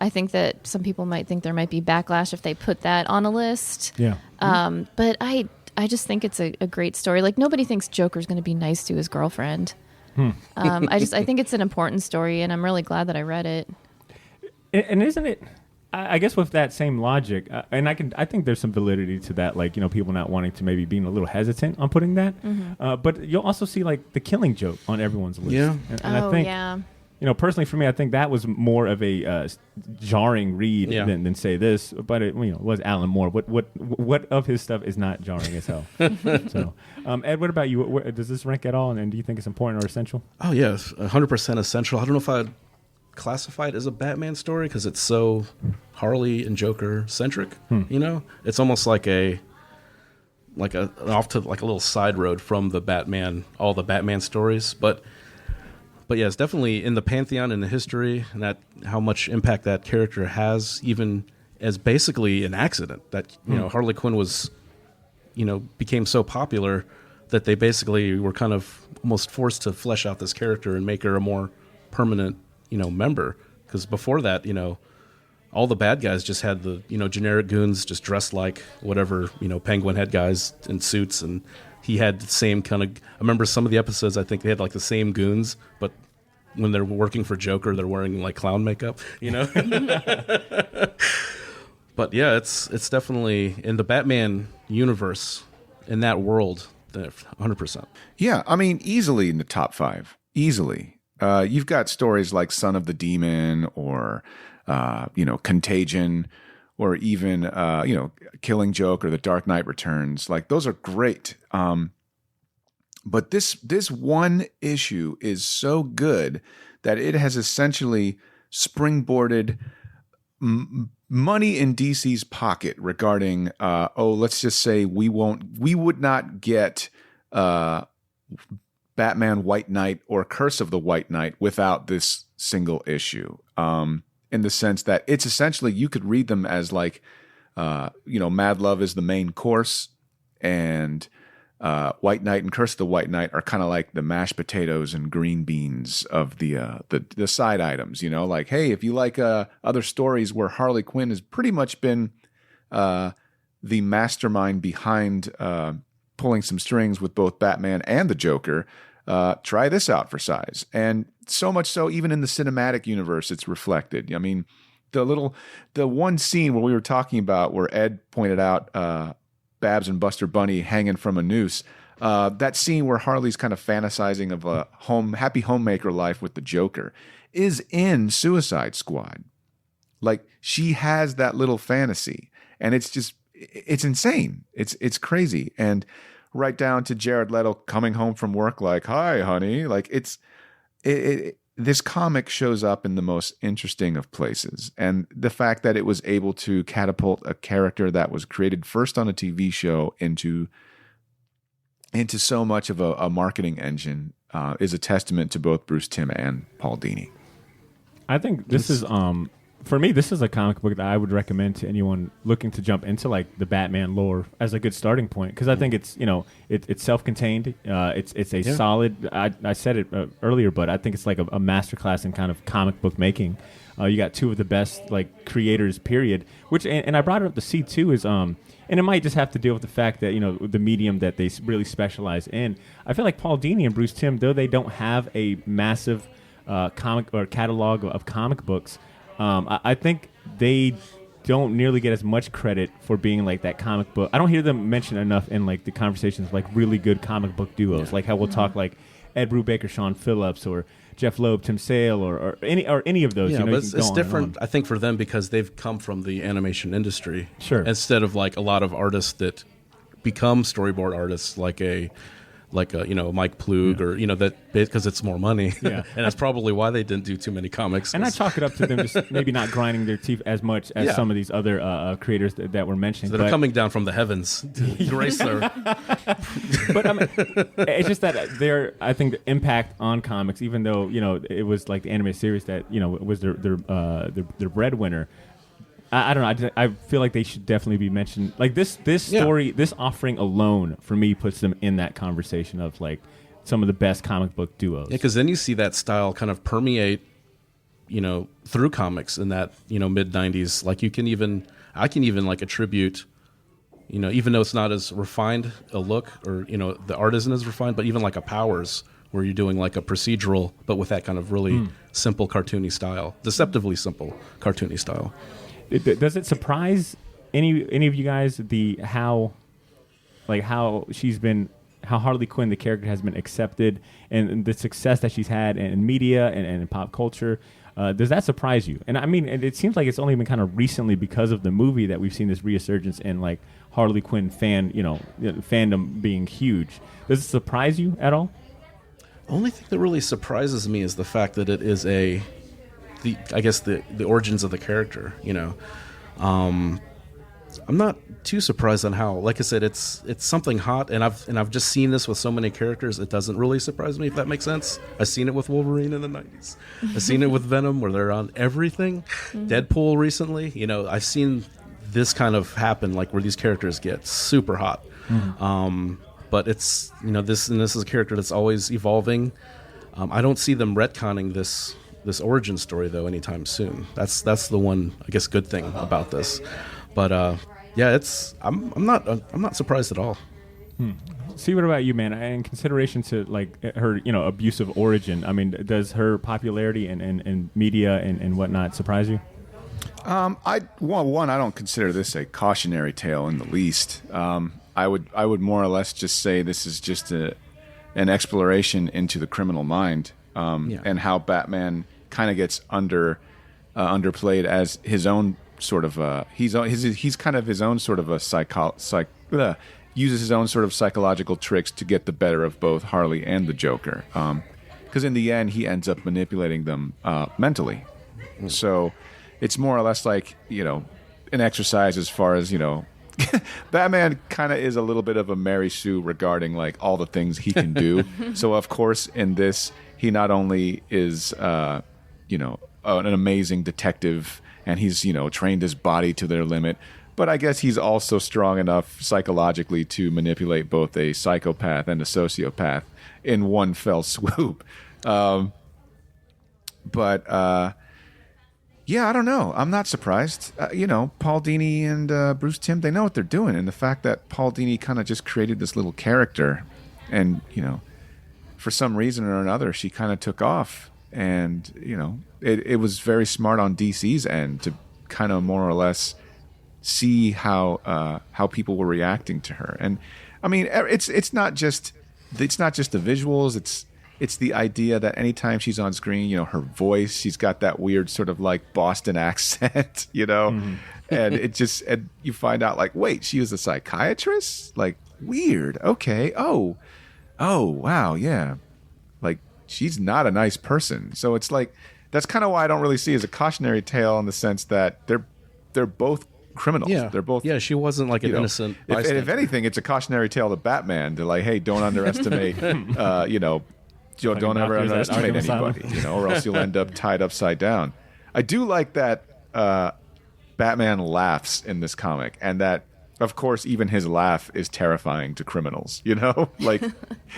I think that some people might think there might be backlash if they put that on a list. Yeah. But I just think it's a great story. Like, nobody thinks Joker's going to be nice to his girlfriend. I think it's an important story, and I'm really glad that I read it. And isn't it? I guess with that same logic, and I think there's some validity to that. Like, people not wanting to maybe being a little hesitant on putting that. But you'll also see like the Killing Joke on everyone's list. Yeah. And I think, personally for me, I think that was more of a jarring read than say this. But it was Alan Moore. What of his stuff is not jarring as hell? So, Ed, what about you? Does this rank at all? And do you think it's important or essential? Oh yes, 100% essential. I don't know if I'd classify it as a Batman story because it's so Harley and Joker centric. It's almost like off to like a little side road from all the Batman stories, but yeah, it's definitely in the pantheon and the history, and that how much impact that character has, even as basically an accident. That Harley Quinn was, became so popular that they basically were kind of almost forced to flesh out this character and make her a more permanent, member. Because before that, all the bad guys just had the generic goons just dressed like whatever Penguin head guys in suits, and he had the same kind of. I remember some of the episodes. I think they had like the same goons, but when they're working for Joker, they're wearing like clown makeup. But yeah, it's definitely in the Batman universe, in that world, 100%. Yeah, I mean, easily in the top 5. Easily. You've got stories like Son of the Demon or, Contagion or even, Killing Joke or The Dark Knight Returns. Like, those are great. But this one issue is so good that it has essentially springboarded money in DC's pocket regarding, let's just say we would not get Batman White Knight or Curse of the White Knight without this single issue. In the sense that it's essentially, you could read them as like, Mad Love is the main course, and White Knight and Curse of the White Knight are kind of like the mashed potatoes and green beans of the side items. Like, hey, if you like other stories where Harley Quinn has pretty much been the mastermind behind pulling some strings with both Batman and the Joker, try this out for size. And so much so, even in the cinematic universe, it's reflected. I mean, the one scene where we were talking about where Ed pointed out Babs and Buster Bunny hanging from a noose, that scene where Harley's kind of fantasizing of a happy homemaker life with the Joker is in Suicide Squad. Like, she has that little fantasy, and it's it's insane. It's crazy. And right down to Jared Leto coming home from work like, "Hi, honey." Like this comic shows up in the most interesting of places. And the fact that it was able to catapult a character that was created first on a TV show into so much of a marketing engine is a testament to both Bruce Timm and Paul Dini. I think this is for me, this is a comic book that I would recommend to anyone looking to jump into like the Batman lore as a good starting point, because I think it's it's self-contained. It's a solid. I said it earlier, but I think it's like a masterclass in kind of comic book making. You got two of the best like creators, period. Which and I brought it up to see too is and it might just have to deal with the fact that the medium that they really specialize in. I feel like Paul Dini and Bruce Timm, though they don't have a massive comic or catalog of comic books. I think they don't nearly get as much credit for being like that comic book. I don't hear them mentioned enough in like the conversations of like really good comic book duos, like how we'll talk like Ed Brubaker, Sean Phillips, or Jeff Loeb, Tim Sale, or any of those. Yeah, but it's different, I think, for them because they've come from the animation industry. Sure. Instead of like a lot of artists that become storyboard artists, like a Mike Plug or that because it's more money. Yeah. And that's probably why they didn't do too many comics. And I chalk it up to them just maybe not grinding their teeth as much as some of these other creators that were mentioned. So they're coming down from the heavens to grace their. But I mean, it's just that I think the impact on comics, even though it was like the anime series that was their breadwinner. I don't know. I feel like they should definitely be mentioned. Like this story, this offering alone for me puts them in that conversation of like some of the best comic book duos. Yeah, because then you see that style kind of permeate, through comics in that mid '90s. Like I can even like attribute, even though it's not as refined a look or the art isn't as refined, but even like a Powers where you're doing like a procedural, but with that kind of really simple cartoony style, deceptively simple cartoony style. Does it surprise any of you guys how Harley Quinn the character has been accepted and the success that she's had in media and in pop culture? Does that surprise you? And I mean, it seems like it's only been kind of recently because of the movie that we've seen this resurgence in like Harley Quinn fandom being huge. Does it surprise you at all? The only thing that really surprises me is the fact that it is the origins of the character. I'm not too surprised on how, like I said, it's something hot, and I've just seen this with so many characters. It doesn't really surprise me, if that makes sense. I've seen it with Wolverine in the '90s. I've seen it with Venom, where they're on everything. Deadpool recently. I've seen this kind of happen, like where these characters get super hot. But it's this is a character that's always evolving. I don't see them retconning this origin story though anytime soon. That's the one, I guess, good thing about this. But I'm not surprised at all. See, what about you, man? In consideration to like her abusive origin, I mean, does her popularity and media and whatnot surprise you? I don't consider this a cautionary tale in the least. I would more or less just say this is just an exploration into the criminal mind, and how Batman kind of gets underplayed as his own sort of he's kind of his own sort of a uses his own sort of psychological tricks to get the better of both Harley and the Joker, because in the end he ends up manipulating them mentally. So it's more or less like an exercise as far as Batman kind of is a little bit of a Mary Sue regarding like all the things he can do. So of course in this he not only is an amazing detective and he's trained his body to their limit, but I guess he's also strong enough psychologically to manipulate both a psychopath and a sociopath in one fell swoop. Yeah, I don't know. I'm not surprised. Paul Dini and Bruce Timm, they know what they're doing. And the fact that Paul Dini kind of just created this little character and, for some reason or another, she kind of took off. And, it was very smart on DC's end to kind of more or less see how people were reacting to her. And, I mean, it's not just the visuals. it's the idea that anytime she's on screen, her voice, she's got that weird sort of like Boston accent, and and you find out like, wait, she was a psychiatrist? Like, weird. Okay. Oh, wow. Yeah. Like, she's not a nice person. So it's like, that's kind of why I don't really see it as a cautionary tale in the sense that they're both criminals. Yeah. They're both. Yeah, she wasn't like an innocent bystander. If anything, it's a cautionary tale to Batman. They're like, hey, don't underestimate, don't ever underestimate anybody, or else you'll end up tied upside down. I do like that Batman laughs in this comic, and that, of course, even his laugh is terrifying to criminals, like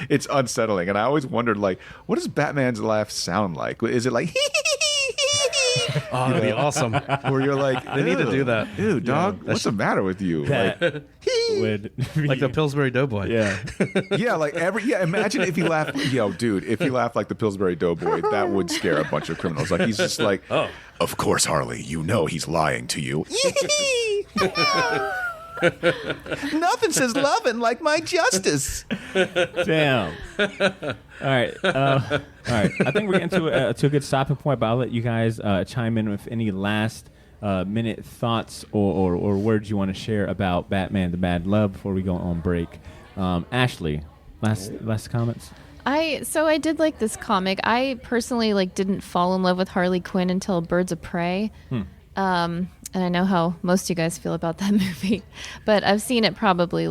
it's unsettling. And I always wondered, like, what does Batman's laugh sound like? Is it like, oh, that'd be awesome. Where you're like, they need to do that. Ew, dog, what's the matter with you? That would be, like the Pillsbury Doughboy. Yeah. Yeah, like imagine if he laughed, if he laughed like the Pillsbury Doughboy, that would scare a bunch of criminals. Like, he's just like, of course, Harley, he's lying to you. Nothing says loving like my justice. Damn. All right. I think we're getting to a good stopping point, but I'll let you guys chime in with any last minute thoughts or words you want to share about Batman: The Bad Love before we go on break. Ashley, last comments. I did like this comic. I personally didn't fall in love with Harley Quinn until Birds of Prey. And I know how most of you guys feel about that movie, but I've seen it probably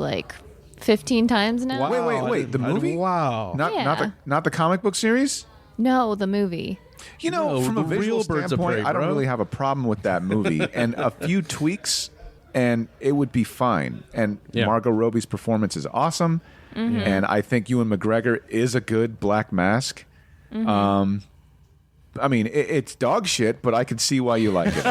15 times now. Wow. Wait, the movie? Wow. Not the comic book series? No, the movie. From a visual standpoint, I don't really have a problem with that movie. And a few tweaks, and it would be fine. And Margot Robbie's performance is awesome. Mm-hmm. And I think Ewan McGregor is a good Black Mask. Mm-hmm. I mean, it's dog shit, but I can see why you like it.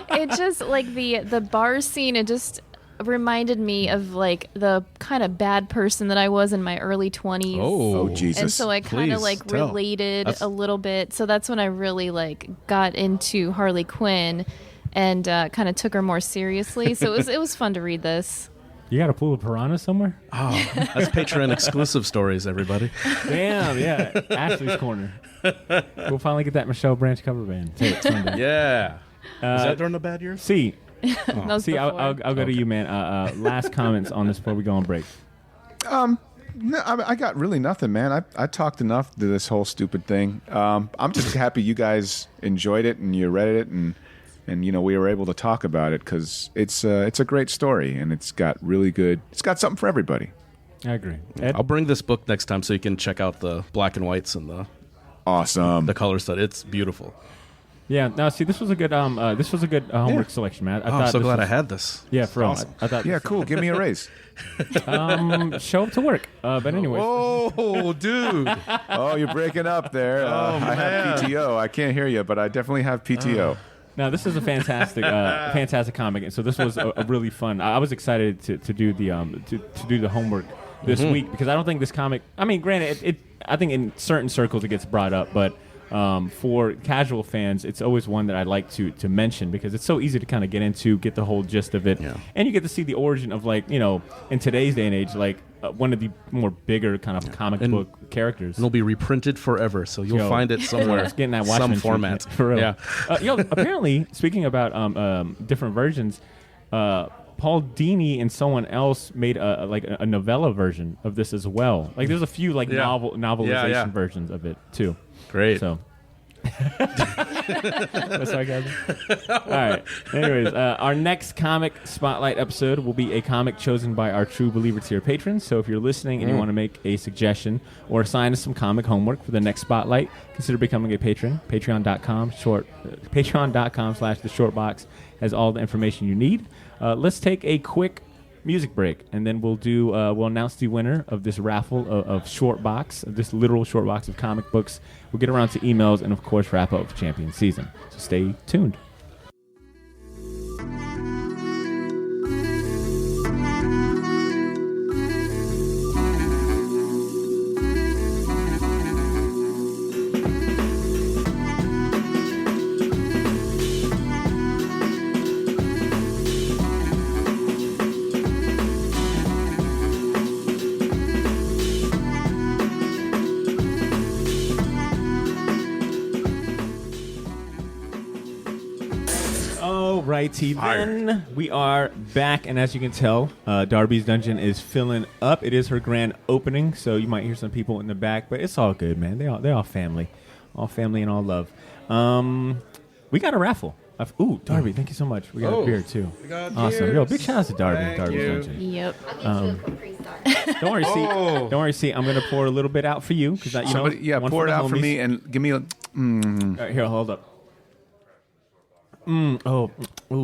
It just, the bar scene, it just reminded me of, the kind of bad person that I was in my early 20s. Oh, Jesus. And so I kind of, related a little bit. So that's when I really, got into Harley Quinn and kind of took her more seriously. So it was fun to read this. You got a pool of piranha somewhere? Oh, that's Patreon exclusive stories, everybody. Damn, yeah. Ashley's Corner. We'll finally get that Michelle Branch cover band. Yeah. Is that during the bad years? See, I'll go to you, man. Last comments on this before we go on break. No, I got really nothing, man. I talked enough to this whole stupid thing. I'm just happy you guys enjoyed it and you read it and we were able to talk about it because it's a great story and it's got something for everybody. I agree. Ed? I'll bring this book next time so you can check out the black and whites and the color study. It's beautiful. Yeah. No, see, this was a good homework selection, man. I'm so glad I had this. Yeah, for real. I thought. Yeah, cool. Give me a raise. Show up to work. But anyway. Oh, dude. Oh, you're breaking up there. I have PTO. I can't hear you, but I definitely have PTO. Now, this is a fantastic, fantastic comic, and so this was a really fun. I was excited to do the to do the homework this week because I don't think this comic. I mean, granted, I think in certain circles it gets brought up, but for casual fans, it's always one that I like to mention because it's so easy to kind of get into, get the whole gist of it, and you get to see the origin of in today's day and age, one of the more bigger kind of comic book characters. It'll be reprinted forever, so you'll find it somewhere. It's getting that some format. For real. Yeah. Apparently, speaking about different versions, Paul Dini and someone else made a novella version of this as well. There's a few novelization versions of it too. Great. So. That's sarcasm. All right. Anyways, our next comic spotlight episode will be a comic chosen by our True Believer tier patrons. So if you're listening and you want to make a suggestion or assign us some comic homework for the next spotlight, consider becoming a patron. Patreon.com/theshortbox has all the information you need. Let's take a quick music break, and then we'll announce the winner of this raffle of short box, of this literal short box of comic books. We'll get around to emails and, of course, wrap up Champion Season. So stay tuned. All righty, then we are back, and as you can tell, Darby's Dungeon is filling up. It is her grand opening, so you might hear some people in the back, but it's all good, man. They're all family and all love. We got a raffle. Ooh, Darby, thank you so much. We got a beer too. Awesome. Yo, big shout out to Darby. Darby's Dungeon. Yep. Don't worry. See, I'm gonna pour a little bit out for you because pour it out for me and give me a. All right, here, hold up. Ooh,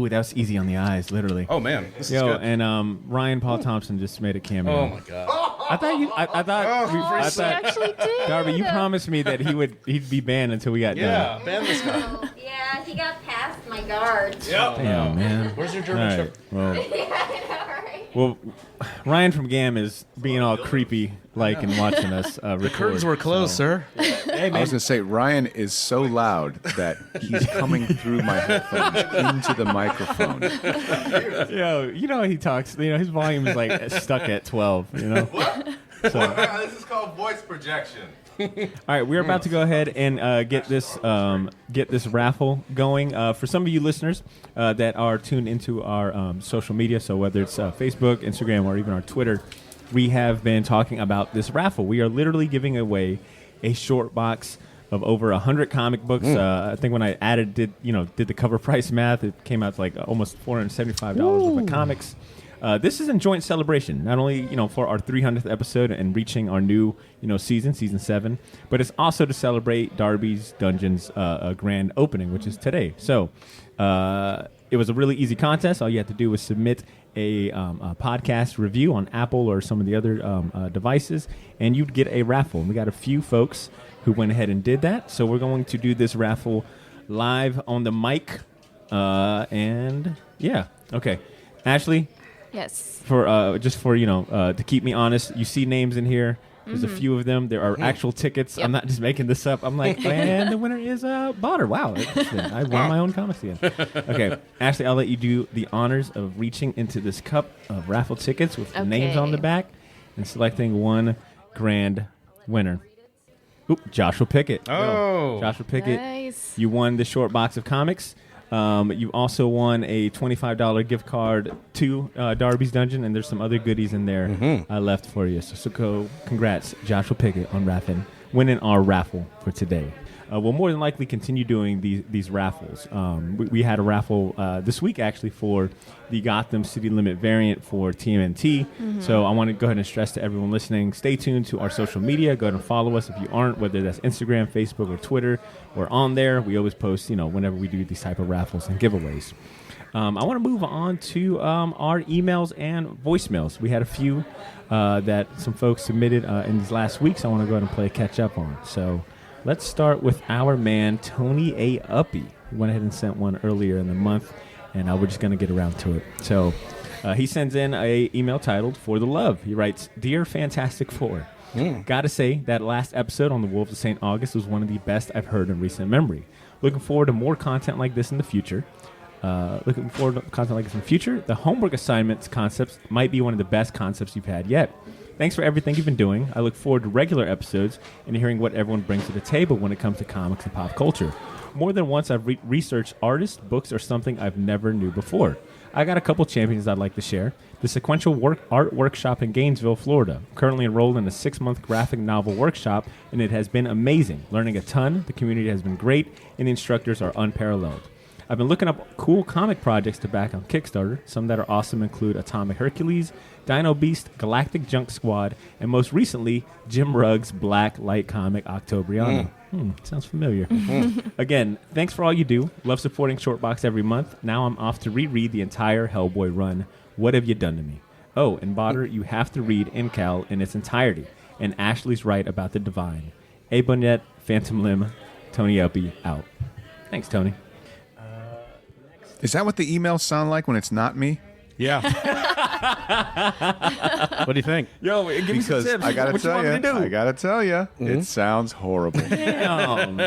that was easy on the eyes, literally. Oh man, this is good. And Ryan Paul Thompson just made a cameo. Oh my god. I thought He actually did. Darby, you promised me that he'd be banned until we got done. Yeah, ban this guy. Yeah, he got past my guard. Yep. Damn, man. Where's your German trip? Well, Yeah, I know, right? well, Ryan from GAM is being all creepy and watching us record. The curtains were closed, sir. Hey, I was going to say, Ryan is so loud that he's coming through my headphones into the microphone. Yo, you know how he talks. You know his volume is like stuck at 12. You know. What? So, This is called voice projection. all right, we're about to go ahead and get this raffle going. For some of you listeners that are tuned into our social media, so whether it's Facebook, Instagram, or even our Twitter, we have been talking about this raffle. We are literally giving away a short box of over 100 comic books. I think when I did the cover price math, it came out to like almost $475 worth of comics. This is in joint celebration, not only for our 300th episode and reaching our new season 7, but it's also to celebrate Darby's Dungeon's grand opening, which is today. So it was a really easy contest. All you had to do was submit a podcast review on Apple or some of the other devices, and you'd get a raffle. And we got a few folks who went ahead and did that. So we're going to do this raffle live on the mic. And yeah, okay, Ashley. Yes. For to keep me honest, you see names in here. There's a few of them. There are actual tickets. Yep. I'm not just making this up. I'm like, and the winner is Botter. Wow, I won my own comics again. Okay, Ashley, I'll let you do the honors of reaching into this cup of raffle tickets with names on the back and selecting one grand winner. Oop, Joshua Pickett. Oh, Joshua Pickett. Nice. You won the short box of comics. You also won a $25 gift card to Darby's Dungeon, and there's some other goodies in there I left for you. So congrats, Joshua Pickett, on winning our raffle for today. We'll more than likely continue doing these raffles. We had a raffle this week, actually, for the Gotham City Limit variant for TMNT. So I want to go ahead and stress to everyone listening, stay tuned to our social media. Go ahead and follow us if you aren't, whether that's Instagram, Facebook, or Twitter. We're on there. We always post, whenever we do these type of raffles and giveaways. I want to move on to our emails and voicemails. We had a few that some folks submitted in these last weeks. I want to go ahead and play a catch up on. So let's start with our man, Tony A. Uppy. He went ahead and sent one earlier in the month, and we're just going to get around to it. So he sends in a email titled, For the Love. He writes, Dear Fantastic Four, gotta say, that last episode on the Wolves of St. August was one of the best I've heard in recent memory. Looking forward to more content like this in the future. The homework assignments concepts might be one of the best concepts you've had yet. Thanks for everything you've been doing. I look forward to regular episodes and hearing what everyone brings to the table when it comes to comics and pop culture. More than once, I've researched artists, books, or something I've never knew before. I got a couple champions I'd like to share. The Sequential Art Workshop in Gainesville, Florida. I'm currently enrolled in a 6-month graphic novel workshop, and it has been amazing. Learning a ton, the community has been great, and the instructors are unparalleled. I've been looking up cool comic projects to back on Kickstarter. Some that are awesome include Atomic Hercules, Dino Beast, Galactic Junk Squad, and most recently, Jim Rugg's Black Light comic, Octobriana. Sounds familiar. Again, thanks for all you do. Love supporting Shortbox every month. Now I'm off to reread the entire Hellboy run. What have you done to me? Oh, and Botter, you have to read Incal in its entirety. And Ashley's right about the Divine. A. Bonnet, Phantom Limb, Tony Uppy, out. Thanks, Tony. Is that what the emails sound like when it's not me? Yeah. What do you think? Yo, give me some tips. I gotta tell you, it sounds horrible. Damn.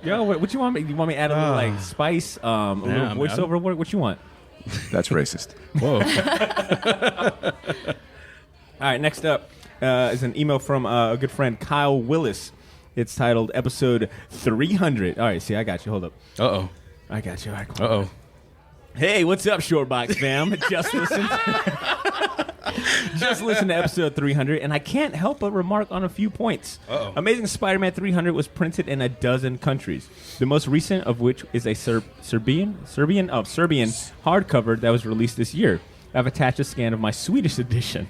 Yo, what you want me? You want me to add a little like spice, a little voiceover? What you want? That's racist. Whoa. All right, next up is an email from a good friend, Kyle Willis. It's titled Episode 300. All right, see, I got you. Hold up. Uh-oh. I got you. All right, Uh-oh. Hey, what's up, Shortbox fam? Just listen to episode 300, and I can't help but remark on a few points. Uh-oh. Amazing Spider-Man 300 was printed in a dozen countries, the most recent of which is a Serbian hardcover that was released this year. I've attached a scan of my Swedish edition.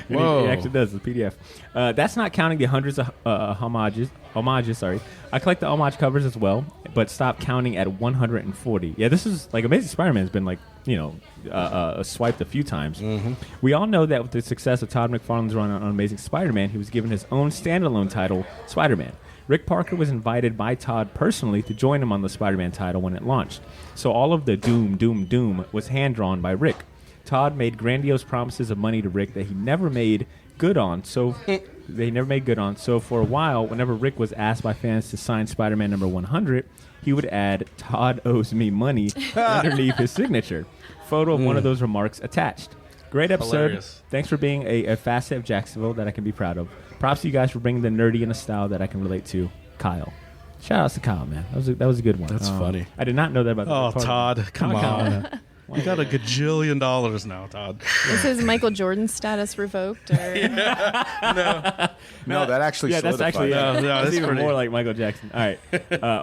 Whoa. It actually does, the PDF. That's not counting the hundreds of homages. I collect the homage covers as well, but stop counting at 140. Yeah, this is like Amazing Spider-Man's been like, swiped a few times. Mm-hmm. We all know that with the success of Todd McFarlane's run on Amazing Spider-Man, he was given his own standalone title, Spider-Man. Rick Parker was invited by Todd personally to join him on the Spider-Man title when it launched. So all of the doom was hand-drawn by Rick. Todd made grandiose promises of money to Rick that he never made good on. So for a while, whenever Rick was asked by fans to sign Spider-Man number 100, he would add "Todd owes me money" underneath his signature. Photo of one of those remarks attached. Great episode. Hilarious. Thanks for being a facet of Jacksonville that I can be proud of. Props to you guys for bringing the nerdy in a style that I can relate to. Kyle. Shout outs to Kyle, man. That was a good one. That's funny. I did not know that about Oh, the Todd, come on. You got $1 gajillion now, Todd. Is his Michael Jordan status revoked? Or? No, that actually solidified. That's actually that's that's even pretty- more like Michael Jackson. All right,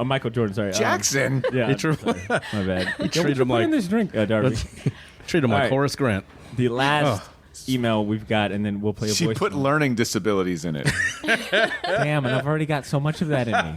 Michael Jordan. Sorry, Jackson. Yeah, He sorry, my bad. He treated him put in like this drink, Darby. treat him All like right. Horace Grant. The last email we've got, and then we'll play a She voice. put learning disabilities in it. Damn, and I've already got so much of that in me.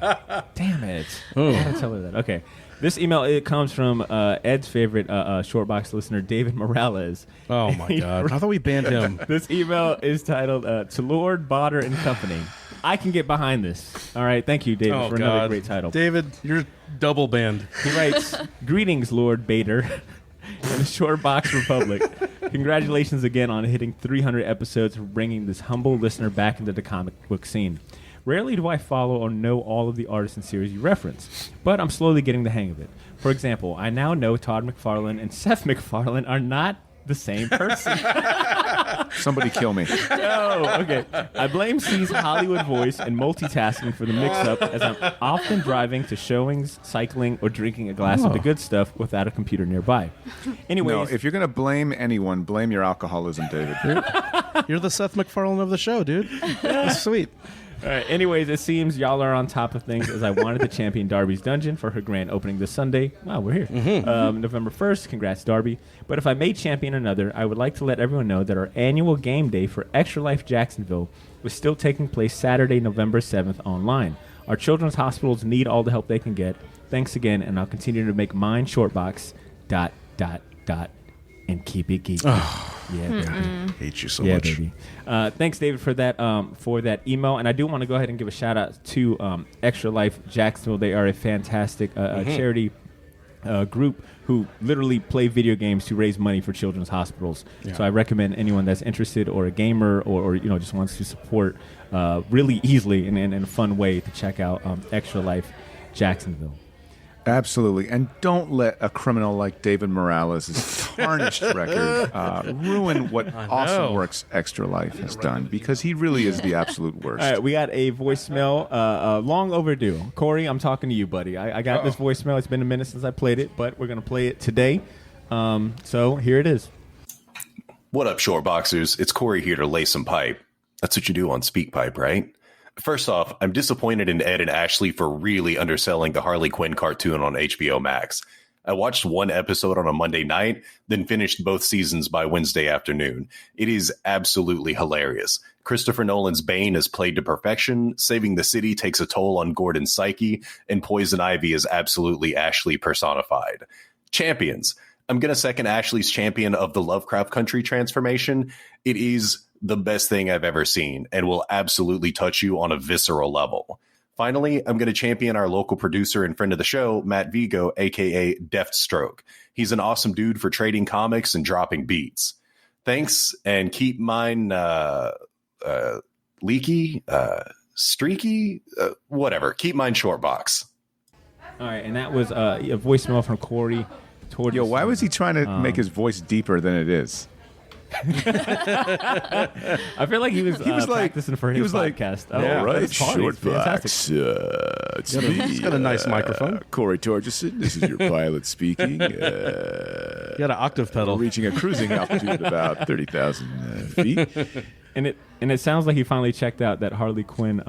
Damn it. I gotta tell her that. Okay. This email, it comes from Ed's favorite Shortbox listener, David Morales. Oh, my God. I thought we banned him. This email is titled, To Lord Botter and Company. I can get behind this. All right. Thank you, David, for another great title. David, you're double banned. He writes, Greetings, Lord Bader and the Shortbox Republic. Congratulations again on hitting 300 episodes and bringing this humble listener back into the comic book scene. Rarely do I follow or know all of the artists and series you reference, but I'm slowly getting the hang of it. For example, I now know Todd McFarlane and Seth MacFarlane are not the same person. Somebody kill me. Oh, okay. I blame C's Hollywood voice and multitasking for the mix-up, as I'm often driving to showings, cycling, or drinking a glass of the good stuff without a computer nearby. Anyways, No, if you're going to blame anyone, blame your alcoholism, David. You're the Seth MacFarlane of the show, dude. That's sweet. All right. Anyways, it seems y'all are on top of things, as I wanted to champion Darby's Dungeon for her grand opening this Sunday. Wow, we're here. November 1st. Congrats, Darby. But if I may champion another, I would like to let everyone know that our annual game day for Extra Life Jacksonville was still taking place Saturday, November 7th online. Our children's hospitals need all the help they can get. Thanks again, and I'll continue to make mine Shortbox ... and keep it geeky. Yeah, baby. Hate you so Yeah, much. baby. Thanks, David, for that email. And I do want to go ahead and give a shout out to Extra Life Jacksonville. They are a fantastic charity group who literally play video games to raise money for children's hospitals. Yeah. So I recommend anyone that's interested, or a gamer, or just wants to support really easily and in a fun way, to check out Extra Life Jacksonville. Absolutely. And don't let a criminal like David Morales' tarnished record ruin what awesome works Extra Life has done, because he really is the absolute worst. All right, we got a voicemail, long overdue. Corey, I'm talking to you, buddy. I got this voicemail. It's been a minute since I played it, but we're going to play it today. So here it is. What up, Shortboxers? It's Corey here to lay some pipe. That's what you do on Speak Pipe, right? First off, I'm disappointed in Ed and Ashley for really underselling the Harley Quinn cartoon on HBO Max. I watched one episode on a Monday night, then finished both seasons by Wednesday afternoon. It is absolutely hilarious. Christopher Nolan's Bane is played to perfection, saving the city takes a toll on Gordon's psyche, and Poison Ivy is absolutely Ashley personified. Champions. I'm going to second Ashley's champion of the Lovecraft Country transformation. It is the best thing I've ever seen and will absolutely touch you on a visceral level. Finally, I'm going to champion our local producer and friend of the show, Matt Vigo, a.k.a. Deftstroke. He's an awesome dude for trading comics and dropping beats. Thanks, and keep mine leaky, streaky, whatever. Keep mine Shortbox. All right, and that was a voicemail from Corey. Yo, why was he trying to make his voice deeper than it is? I feel like he was practicing for his podcast. All right, Short Fox. It's me. He's got a nice microphone. Corey Torgerson. This is your pilot speaking. You got an octave pedal. Reaching a cruising altitude of about 30,000 feet. And it sounds like he finally checked out that Harley Quinn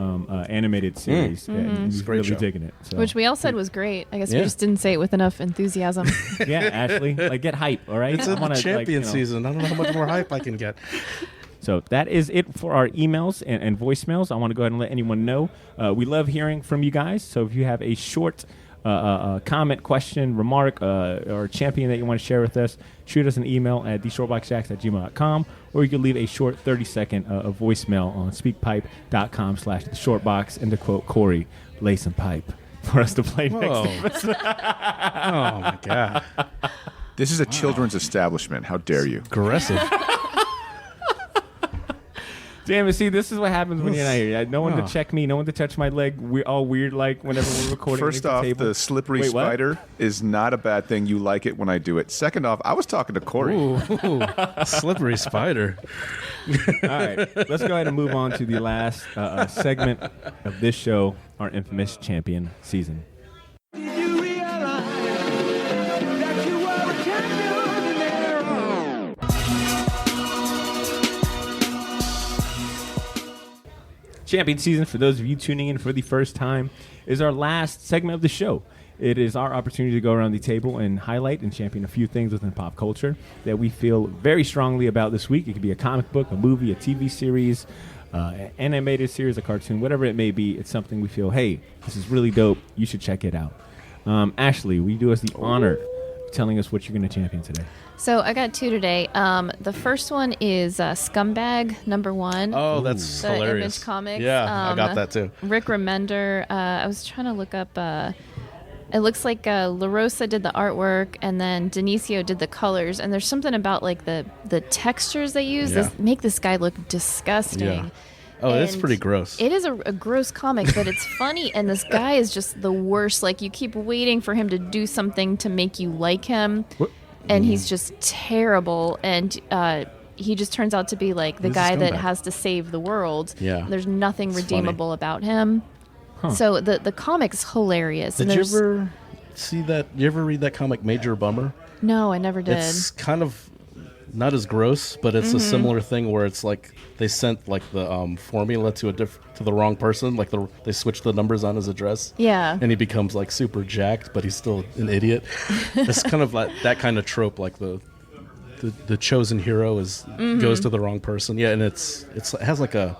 animated series. And he's really digging it. So. Which we all said was great. I guess we just didn't say it with enough enthusiasm. Yeah, Ashley, get hype, all right? It's a champion season. I don't know how much more hype I can get. So that is it for our emails and voicemails. I want to go ahead and let anyone know. We love hearing from you guys. So if you have a short comment, question, remark, or champion that you want to share with us, shoot us an email at theshortboxjacks@gmail.com, or you can leave a short 30-second voicemail on speakpipe.com/theshortbox, and to quote Corey, lay some pipe for us to play next episode. Oh, my God. This is a children's establishment. How dare you? Aggressive. Damn it, see, this is what happens when you're not here. No one to check me, no one to touch my leg. We're all weird whenever we're recording. First off, the slippery spider is not a bad thing. You like it when I do it. Second off, I was talking to Corey. Ooh, slippery spider. All right, let's go ahead and move on to the last segment of this show, our infamous champion season. Champion season, for those of you tuning in for the first time, is our last segment of the show. It is our opportunity to go around the table and highlight and champion a few things within pop culture that we feel very strongly about this week. It could be a comic book, a movie, a TV series, an animated series, a cartoon, whatever it may be. It's something we feel, hey, this is really dope. You should check it out. Ashley, will you do us the honor of telling us what you're going to champion today? So I got two today. The first one is Scumbag #1. Oh, that's the hilarious. Image Comics. Yeah, I got that too. Rick Remender. I was trying to look up. It looks like La Rosa did the artwork, and then Denisio did the colors. And there's something about the textures they use that make this guy look disgusting. Yeah. Oh, it's pretty gross. It is a gross comic, but it's funny, and this guy is just the worst. You keep waiting for him to do something to make you like him. What? And he's just terrible, and he just turns out to be the guy that has to save the world. Yeah. There's nothing redeemable about him. Huh. So the comic's hilarious. Did you ever see that? You ever read that comic Major Bummer? No, I never did. It's kind of not as gross, but it's a similar thing where it's they sent the formula to the wrong person. They switched the numbers on his address. Yeah. And he becomes super jacked, but he's still an idiot. It's kind of like that kind of trope, the chosen hero goes to the wrong person. Yeah, and it has a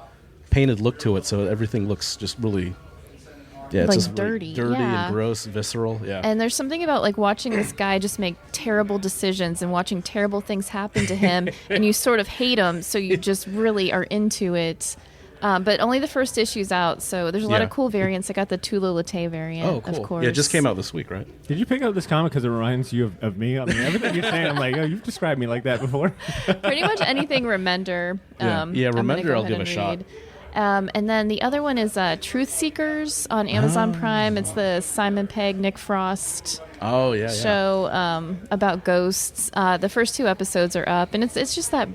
painted look to it, so everything looks just really. Yeah, it's just dirty. Dirty and gross, visceral. Yeah. And there's something about watching this guy just make terrible decisions and watching terrible things happen to him, and you sort of hate him, so you just really are into it. But only the first issue's out, so there's a lot of cool variants. I got the Tula Latte variant, cool. of course. Yeah, it just came out this week, right? Did you pick up this comic because it reminds you of me? I mean, everything you're saying, I'm like, oh, you've described me like that before. Pretty much anything Remender. Remender I'll give a shot. And then the other one is Truth Seekers on Amazon Prime. It's the Simon Pegg, Nick Frost show about ghosts. The first 2 episodes are up, and it's just that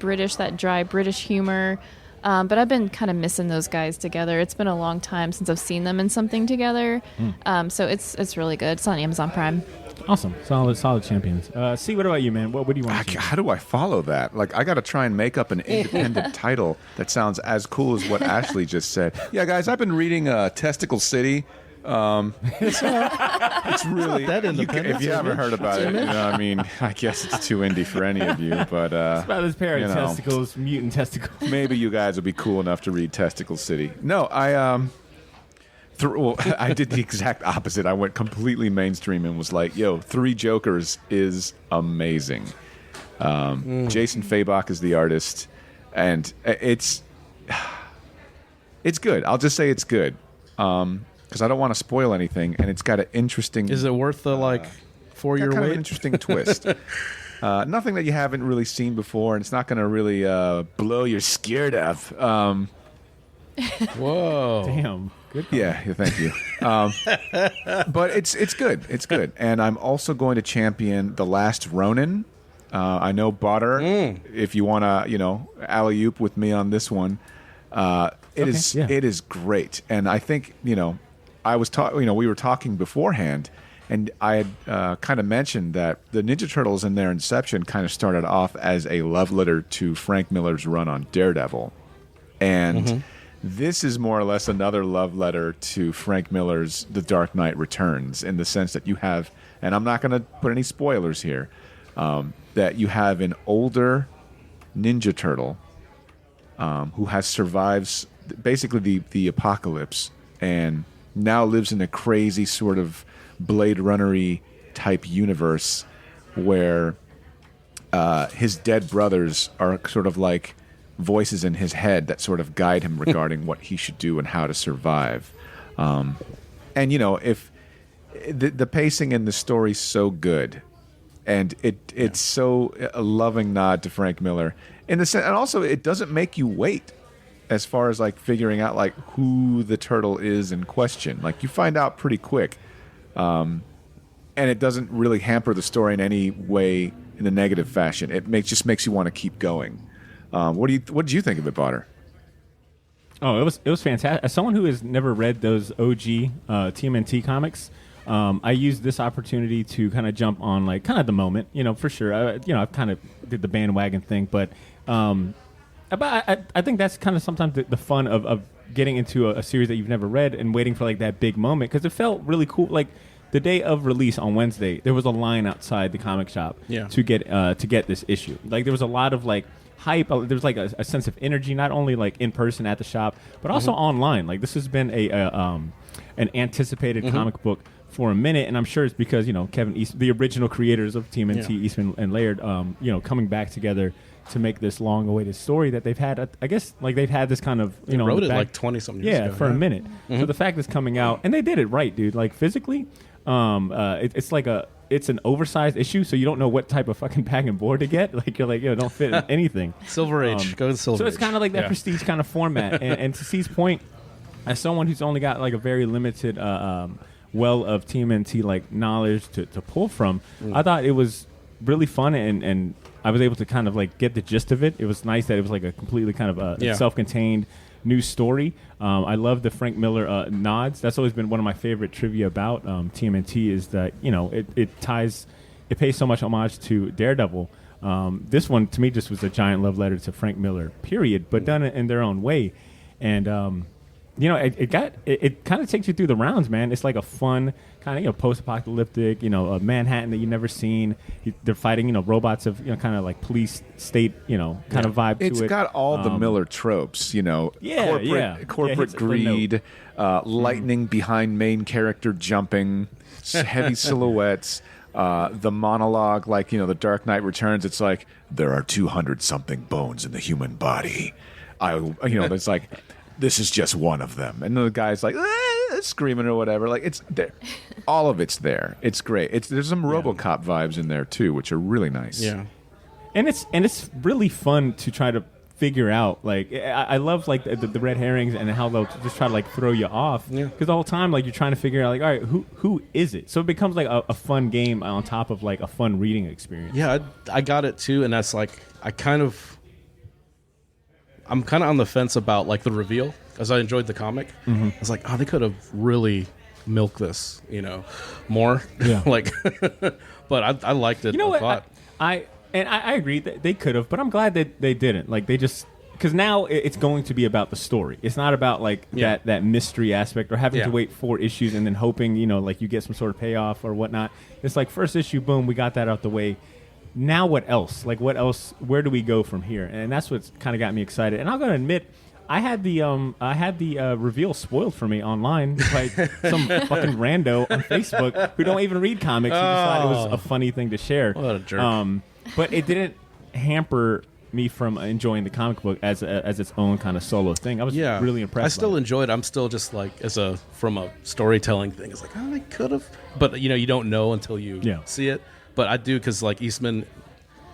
dry British humor. But I've been kind of missing those guys together. It's been a long time since I've seen them in something together. So it's really good. It's on Amazon Prime. Awesome. Solid champions. See, what about you, man? What do you want to How do I follow that? I got to try and make up an independent title that sounds as cool as what Ashley just said. Yeah, guys, I've been reading Testicle City. It's really that independent. If you haven't heard about it, I guess it's too indie for any of you. But it's about this pair of testicles, mutant testicles. Maybe you guys will be cool enough to read Testicle City. No, I did the exact opposite. I went completely mainstream and was like, "Yo, 3 Jokers is amazing." Jason Fabok is the artist, and it's good. I'll just say it's good. Because I don't want to spoil anything, and it's got an interesting. Is it worth the 4-year wait? An interesting twist. Nothing that you haven't really seen before, and it's not going to really blow your scared of. Whoa! Damn. Good. Yeah. Thank you. But it's good. It's good, and I'm also going to champion The Last Ronin. I know Botter. If you want to, alley-oop with me on this one, it is great. And I think I was we were talking beforehand, and I had kind of mentioned that the Ninja Turtles in their inception kind of started off as a love letter to Frank Miller's run on Daredevil, and this is more or less another love letter to Frank Miller's The Dark Knight Returns, in the sense that you have, and I'm not going to put any spoilers here, that you have an older Ninja Turtle who has survived basically the apocalypse and now lives in a crazy sort of Blade Runner-y type universe where his dead brothers are sort of like voices in his head that sort of guide him regarding what he should do and how to survive. And if the pacing in the story's so good, and it's so a loving nod to Frank Miller in the sense, and also it doesn't make you wait as far as like figuring out like who the turtle is in question. Like you find out pretty quick, and it doesn't really hamper the story in any way in a negative fashion. It just makes you want to keep going. What did you think of it, Botter? Oh, it was fantastic. As someone who has never read those OG TMNT comics, I used this opportunity to kind of jump on like kind of the moment, for sure. I've kind of did the bandwagon thing, but I think that's kind of sometimes the fun of getting into a series that you've never read and waiting for like that big moment, because it felt really cool. Like the day of release on Wednesday, there was a line outside the comic shop to get this issue. Like there was a lot of like hype. There was like a sense of energy, not only like in person at the shop, but also online. Like this has been an anticipated comic book for a minute, and I'm sure it's because Kevin Eastman, the original creators of TMNT, Eastman and Laird, coming back together to make this long-awaited story that they've had. I guess like they've had this kind of they wrote it like 20-something years ago. For a minute. So the fact it's coming out, and they did it right, dude. Like physically, it's like it's an oversized issue, so you don't know what type of fucking bag and board to get. Like you're like, don't fit in anything. Silver Age, go to Silver So it's Age. kind of like that prestige kind of format. And to C's point, as someone who's only got like a very limited well of TMNT like knowledge to pull from, I thought it was really fun, and I was able to kind of like get the gist of it. It was nice that it was like a completely kind of self-contained new story. I love the Frank Miller nods. That's always been one of my favorite trivia about TMNT, is that it pays so much homage to Daredevil. This one to me just was a giant love letter to Frank Miller, period, but done in their own way. And it kind of takes you through the rounds, man. It's like a fun kind of post-apocalyptic, a Manhattan that you've never seen. They're fighting robots of kind of like police state kind of vibe to it. It's got all the Miller tropes, corporate greed, lightning behind main character jumping, heavy silhouettes. The monologue, like the Dark Knight Returns, it's like there are 200-something bones in the human body. It's like, this is just one of them, and the guy's like screaming or whatever. Like it's there, all of it's there. It's great. There's some RoboCop vibes in there too, which are really nice. Yeah, and it's really fun to try to figure out. Like I love like the red herrings and how they'll just try to like throw you off. Because the whole time like you're trying to figure out like, all right, who is it? So it becomes like a fun game on top of like a fun reading experience. Yeah, I got it too, and that's like I'm kind of on the fence about like the reveal, as I enjoyed the comic. I was like, they could have really milked this, more. Yeah. But I liked it. What? I agree that they could have, but I'm glad that they didn't. Like they just, because now it's going to be about the story. It's not about like that mystery aspect or having to wait 4 issues and then hoping like you get some sort of payoff or whatnot. It's like first issue, boom, we got that out the way. Now what else? Like what else? Where do we go from here? And that's what's kind of got me excited. And I'm gonna admit, I had the reveal spoiled for me online by some fucking rando on Facebook who don't even read comics. Who just thought it was a funny thing to share. What a jerk! But it didn't hamper me from enjoying the comic book as its own kind of solo thing. I was really impressed. I still enjoyed it. I'm still just like from a storytelling thing. It's like I could have, but you don't know until you see it. But I do, because like Eastman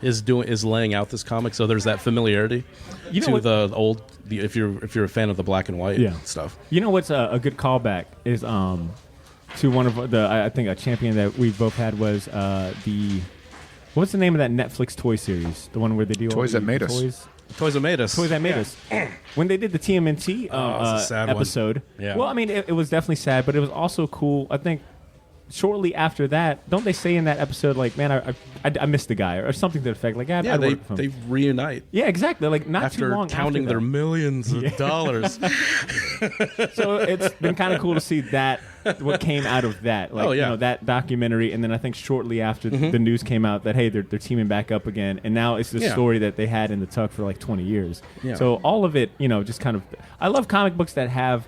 is laying out this comic, so there's that familiarity if you're a fan of the black and white stuff. You know what's a good callback is to one of I think a champion that we both had was the What's the name of that Netflix toy series? The one where they do Toys That Made Us. Toys That Made Us. Toys That Made Us. When they did the TMNT it's a sad episode, one. Yeah. well, I mean, it was definitely sad, but it was also cool. I think shortly after that, don't they say in that episode, like, man, I missed the guy, or something to the effect, like, I'd work with him. They reunite. Yeah, exactly. Like, not after too long counting after their millions of dollars. So it's been kind of cool to see that, what came out of that. Like, that documentary, and then I think shortly after the news came out that, hey, they're teaming back up again, and now it's the story that they had in the tuck for like 20 years. Yeah. So all of it, just kind of, I love comic books that have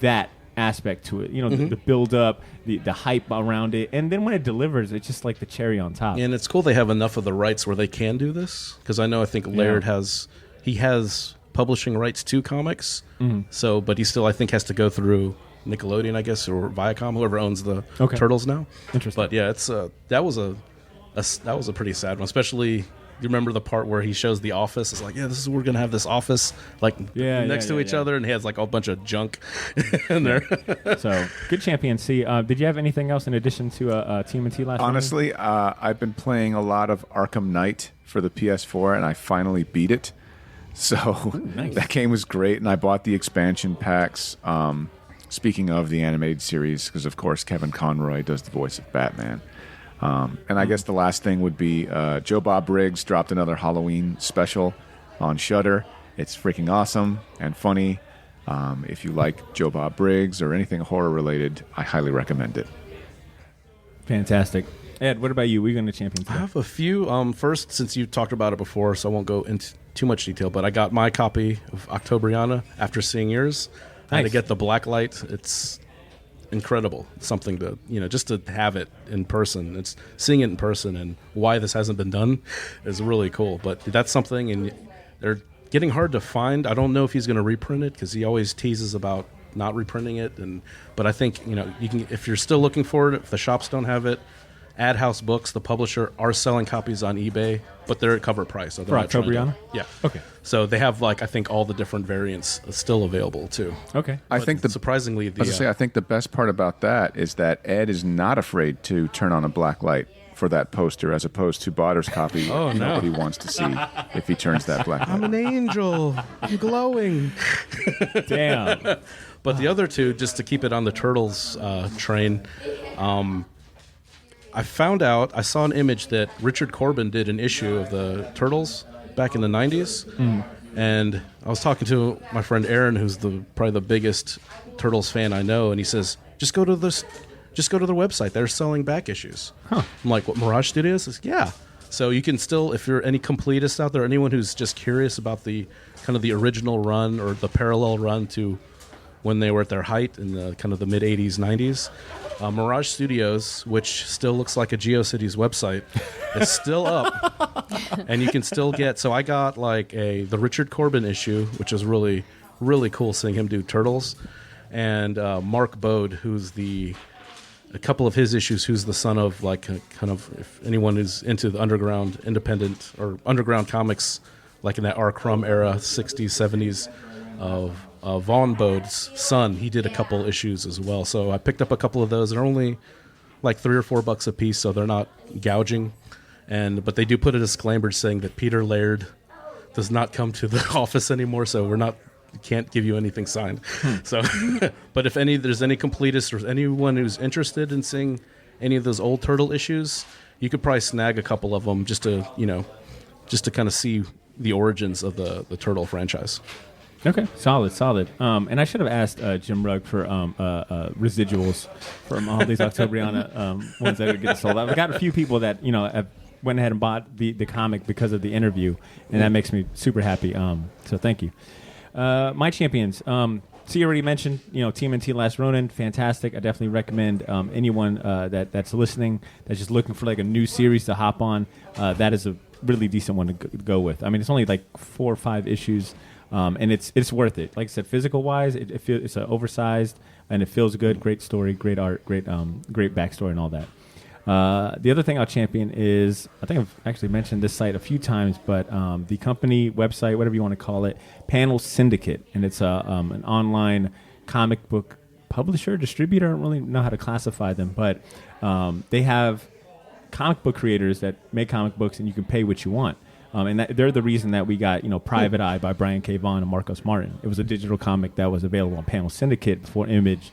that aspect to it, the build up, the hype around it, and then when it delivers, it's just like the cherry on top. And it's cool they have enough of the rights where they can do this, because I think Laird has publishing rights to comics, so but he still I think has to go through Nickelodeon, I guess, or Viacom, whoever owns the Turtles now. Interesting. But yeah, it's that was a pretty sad one, especially. You remember the part where he shows the office? It's like, this is we're gonna have this office next to each other, and he has like a bunch of junk in there. So good Champion C. Did you have anything else in addition to TMNT last? Honestly, I've been playing a lot of Arkham Knight for the PS4, and I finally beat it. So nice. That game was great, and I bought the expansion packs. Speaking of the animated series, because of course Kevin Conroy does the voice of Batman. And I guess the last thing would be Joe Bob Briggs dropped another Halloween special on Shudder. It's freaking awesome and funny. If you like Joe Bob Briggs or anything horror related, I highly recommend it. Fantastic. Ed, what about you? We're going to Champions. I have a few. First, since you talked about it before, so I won't go into too much detail, but I got my copy of Octobriana after seeing yours. I had to get the Blacklight. It's incredible. Something to just to have it in person. It's seeing it in person, and why this hasn't been done is really cool. But that's something, and they're getting hard to find. I don't know if he's going to reprint it, because he always teases about not reprinting it. But I think you can, if you're still looking for it, if the shops don't have it, Ad House Books, the publisher, are selling copies on eBay, but they're at cover price. So for Octobriana? Yeah. Okay. So they have I think all the different variants still available too. Okay. I think surprisingly, I think the best part about that is that Ed is not afraid to turn on a black light for that poster, as opposed to Botter's copy. Oh, no. Nobody wants to see if he turns that black light. I'm an angel. I'm glowing. Damn. But the other two, just to keep it on the Turtles train, I found out, I saw an image that Richard Corbin did an issue of the Turtles back in the 90s. And I was talking to my friend Aaron, who's probably the biggest Turtles fan I know, and he says, just go to their website. They're selling back issues. Huh. I'm like, what, Mirage Studios? He says, yeah. So you can still, if you're any completists out there, anyone who's just curious about the kind of the original run or the parallel run to when they were at their height in the kind of the mid-80s, 90s, Mirage Studios, which still looks like a GeoCities website, is still up, and you can still get. So I got the Richard Corbin issue, which was really, really cool seeing him do Turtles, and Mark Bode, who's a couple of his issues, who's the son of if anyone is into the underground independent or underground comics, like in that R. Crumb era, 60s, 70s, of Vaughn Bode's son. He did a couple issues as well. So I picked up a couple of those. They're only like $3 or $4 a piece, so they're not gouging. But they do put a disclaimer saying that Peter Laird does not come to the office anymore, so can't give you anything signed. So, but if there's any completists or anyone who's interested in seeing any of those old Turtle issues, you could probably snag a couple of them just to kind of see the origins of the Turtle franchise. Okay, solid. And I should have asked Jim Rugg for residuals from all these Octobriana ones that get sold. I've got a few people that have went ahead and bought the comic because of the interview, and that makes me super happy. So thank you. My champions. So you already mentioned, TMNT Last Ronin, fantastic. I definitely recommend anyone that's listening that's just looking for like a new series to hop on. That is a really decent one to go with. I mean, it's only like 4 or 5 issues. And it's worth it. Like I said, physical wise, it's oversized and it feels good. Great story, great art, great backstory, and all that. The other thing I'll champion is, I think I've actually mentioned this site a few times, but the company website, whatever you want to call it, Panel Syndicate, and it's an online comic book publisher, distributor. I don't really know how to classify them, but they have comic book creators that make comic books, and you can pay what you want. And they're the reason that we got, Private Eye by Brian K. Vaughan and Marcos Martin. It was a digital comic that was available on Panel Syndicate before Image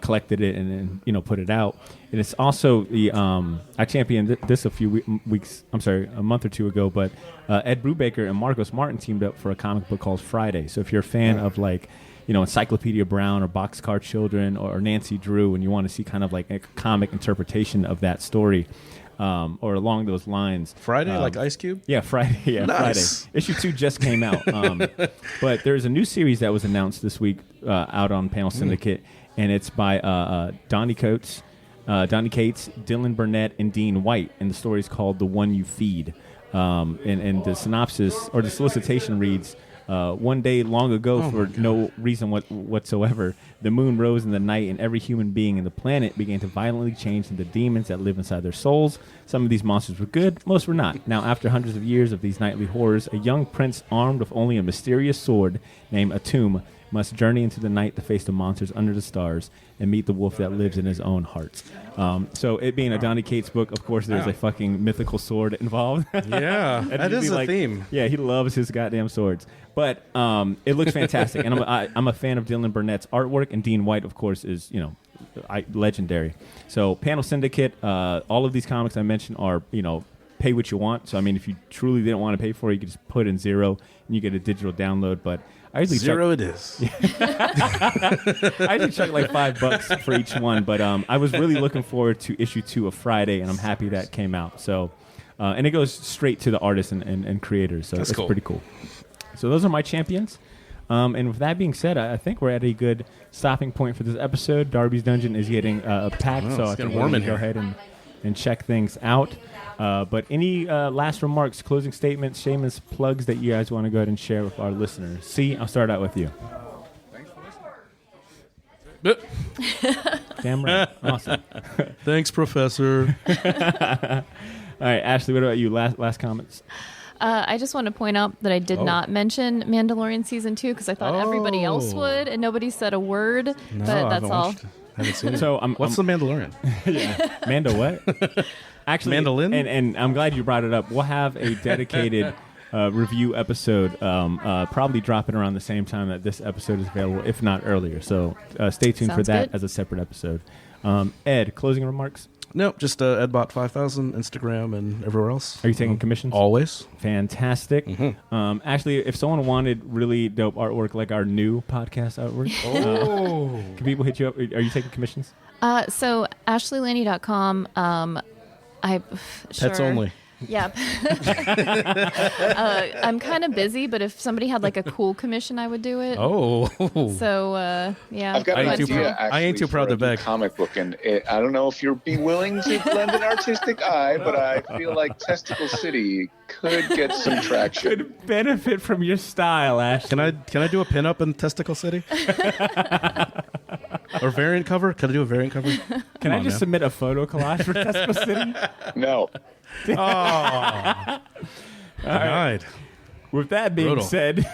collected it and put it out. And it's also the I championed this a month or two ago, but Ed Brubaker and Marcos Martin teamed up for a comic book called Friday. So if you're a fan of Encyclopedia Brown or Boxcar Children or Nancy Drew, and you want to see kind of like a comic interpretation of that story, or along those lines. Friday, like Ice Cube? Yeah, Friday. Yeah, nice. Friday. Issue 2 just came out. But there's a new series that was announced this week out on Panel Syndicate, and it's by Donny Cates, Dylan Burnett, and Dean White, and the story is called The One You Feed. And the synopsis, or the solicitation reads, one day long ago, for no reason whatsoever, the moon rose in the night, and every human being in the planet began to violently change into demons that live inside their souls. Some of these monsters were good, most were not. Now, after hundreds of years of these nightly horrors, a young prince armed with only a mysterious sword named Atum must journey into the night to face the monsters under the stars and meet the wolf that lives in his own heart. So it being a Donny Cates book, of course, there's a fucking mythical sword involved. Yeah, that is a theme. Yeah, he loves his goddamn swords. But it looks fantastic. And I'm a fan of Dylan Burnett's artwork, and Dean White, of course, is, legendary. So Panel Syndicate, all of these comics I mentioned are, pay what you want. So, I mean, if you truly didn't want to pay for it, you could just put in $0 and you get a digital download. But I usually $0 it is. I usually chuck like $5 for each one. But I was really looking forward to issue 2 of Friday, and I'm happy that came out. So, and it goes straight to the artists and creators. So that's it's cool. Pretty cool. So those are my champions. And with that being said, I think we're at a good stopping point for this episode. Darby's Dungeon is getting packed, so I think we're going to go ahead and check things out. But any last remarks, closing statements, shameless plugs that you guys want to go ahead and share with our listeners? See, I'll start out with you. Thanks for listening. Damn right. Awesome. Thanks, Professor. All right, Ashley, what about you? Last comments? I just want to point out that I did not mention Mandalorian Season 2 because I thought everybody else would, and nobody said a word, but that's all. I haven't seen it. So what's the Mandalorian? Yeah. Mando what? Actually, Mandolin? And I'm glad you brought it up. We'll have a dedicated review episode, probably dropping around the same time that this episode is available, if not earlier. So stay tuned for that as a separate episode. Ed, closing remarks? No, just Edbot5000, Instagram, and everywhere else. Are you taking commissions? Always. Fantastic. Mm-hmm. Actually, if someone wanted really dope artwork like our new podcast artwork, can people hit you up? Are you taking commissions? So AshleyLandy.com. Pets only. Yeah. I'm kind of busy, but if somebody had like a cool commission, I would do it. Oh. So, yeah. I've got an idea, I ain't too proud to beg. Comic book, and I don't know if you'd be willing to lend an artistic eye, but I feel like Testicle City could get some traction. Could benefit from your style, Ash. Can I do a pinup in Testicle City? Or variant cover? Can I do a variant cover? Can I just submit a photo collage for Testicle City? No. Oh. All right. With that being said,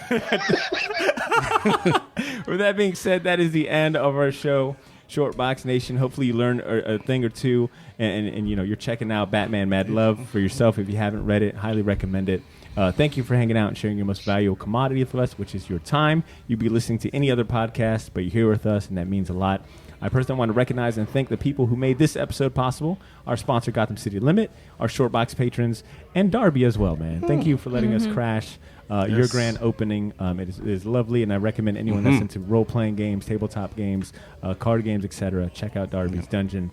that is the end of our show, Short Box Nation. Hopefully you learned a thing or two, and you're checking out Batman Mad Love for yourself. If you haven't read it, highly recommend it. Thank you for hanging out and sharing your most valuable commodity with us, which is your time. You'd be listening to any other podcast, but you're here with us, and that means a lot. I personally want to recognize and thank the people who made this episode possible. Our sponsor, Gotham City Limit, our Shortbox patrons, and Darby as well, man. Thank you for letting us crash your grand opening. It is lovely, and I recommend anyone that's into role-playing games, tabletop games, card games, etc. Check out Darby's Dungeon.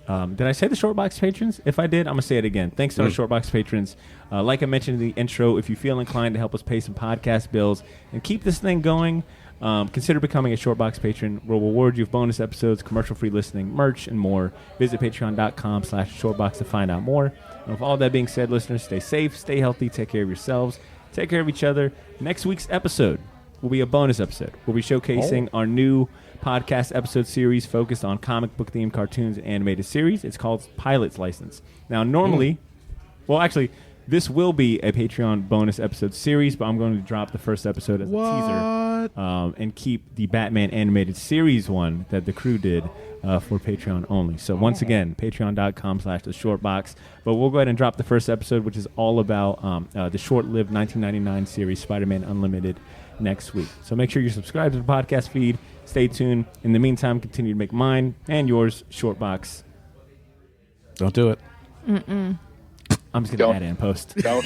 Did I say the Shortbox patrons? If I did, I'm going to say it again. Thanks to our Shortbox patrons. Like I mentioned in the intro, if you feel inclined to help us pay some podcast bills and keep this thing going, consider becoming a Shortbox patron. We'll reward you with bonus episodes, commercial-free listening, merch, and more. Visit patreon.com/Shortbox to find out more. And with all that being said, listeners, stay safe, stay healthy, take care of yourselves, take care of each other. Next week's episode will be a bonus episode. We'll be showcasing our new podcast episode series focused on comic book themed cartoons and animated series. It's called Pilot's License. Now, normally, well, actually, this will be a Patreon bonus episode series, but I'm going to drop the first episode as a teaser. What? And keep the Batman animated series one that the crew did for Patreon only. So once again, patreon.com/theshortbox. But we'll go ahead and drop the first episode, which is all about the short-lived 1999 series Spider-Man Unlimited next week. So make sure you subscribe to the podcast feed. Stay tuned. In the meantime, continue to make mine and yours Shortbox. Don't do it. Mm-mm. I'm just going to add it in post. Don't.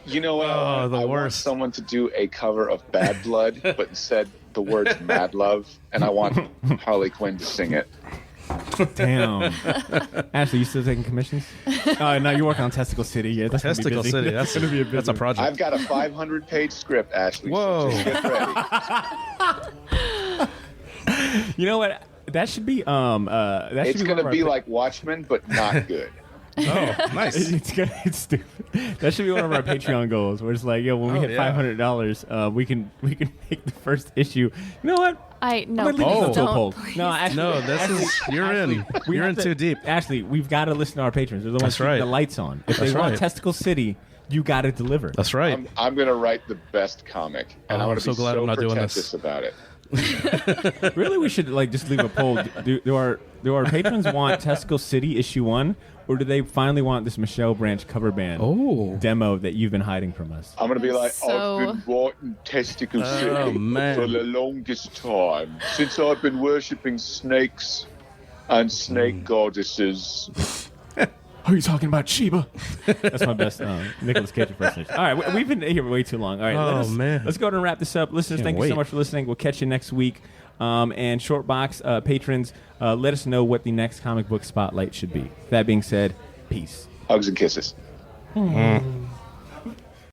You know what? I want someone to do a cover of Bad Blood, but instead the words Mad Love, and I want Harley Quinn to sing it. Damn. Ashley, you still taking commissions? No, you're working on Testicle City. Yeah, that's Testicle City. That's going to be a that's a project. I've got a 500-page script, Ashley. Whoa. So just get ready. You know what? That should be It's going to be like Watchmen, but not good. Oh, nice. It's stupid. That should be one of our Patreon goals. Where it's like, yo, when we hit $500, we can make the first issue. You know what? No, please don't. No, actually, no, you're in too deep. Ashley, we've got to listen to our patrons. They're the ones keeping the lights on. If they want Testicle City, you got to deliver. That's right. I'm going to write the best comic, and I'm going to be glad I'm not doing pretentious about it. Really, we should just leave a poll. Do our patrons want Testicle City issue 1, or do they finally want this Michelle Branch cover band demo that you've been hiding from us? I'm going to be like, I've been writing Testicle City for the longest time, since I've been worshipping snakes and snake goddesses. Are you talking about Sheba? That's my best Nicolas Cage impersonation. All right, we've been here way too long. All right, let's go ahead and wrap this up. Listeners, thank you so much for listening. We'll catch you next week. And Shortbox patrons, let us know what the next comic book spotlight should be. That being said, peace. Hugs and kisses. Mm.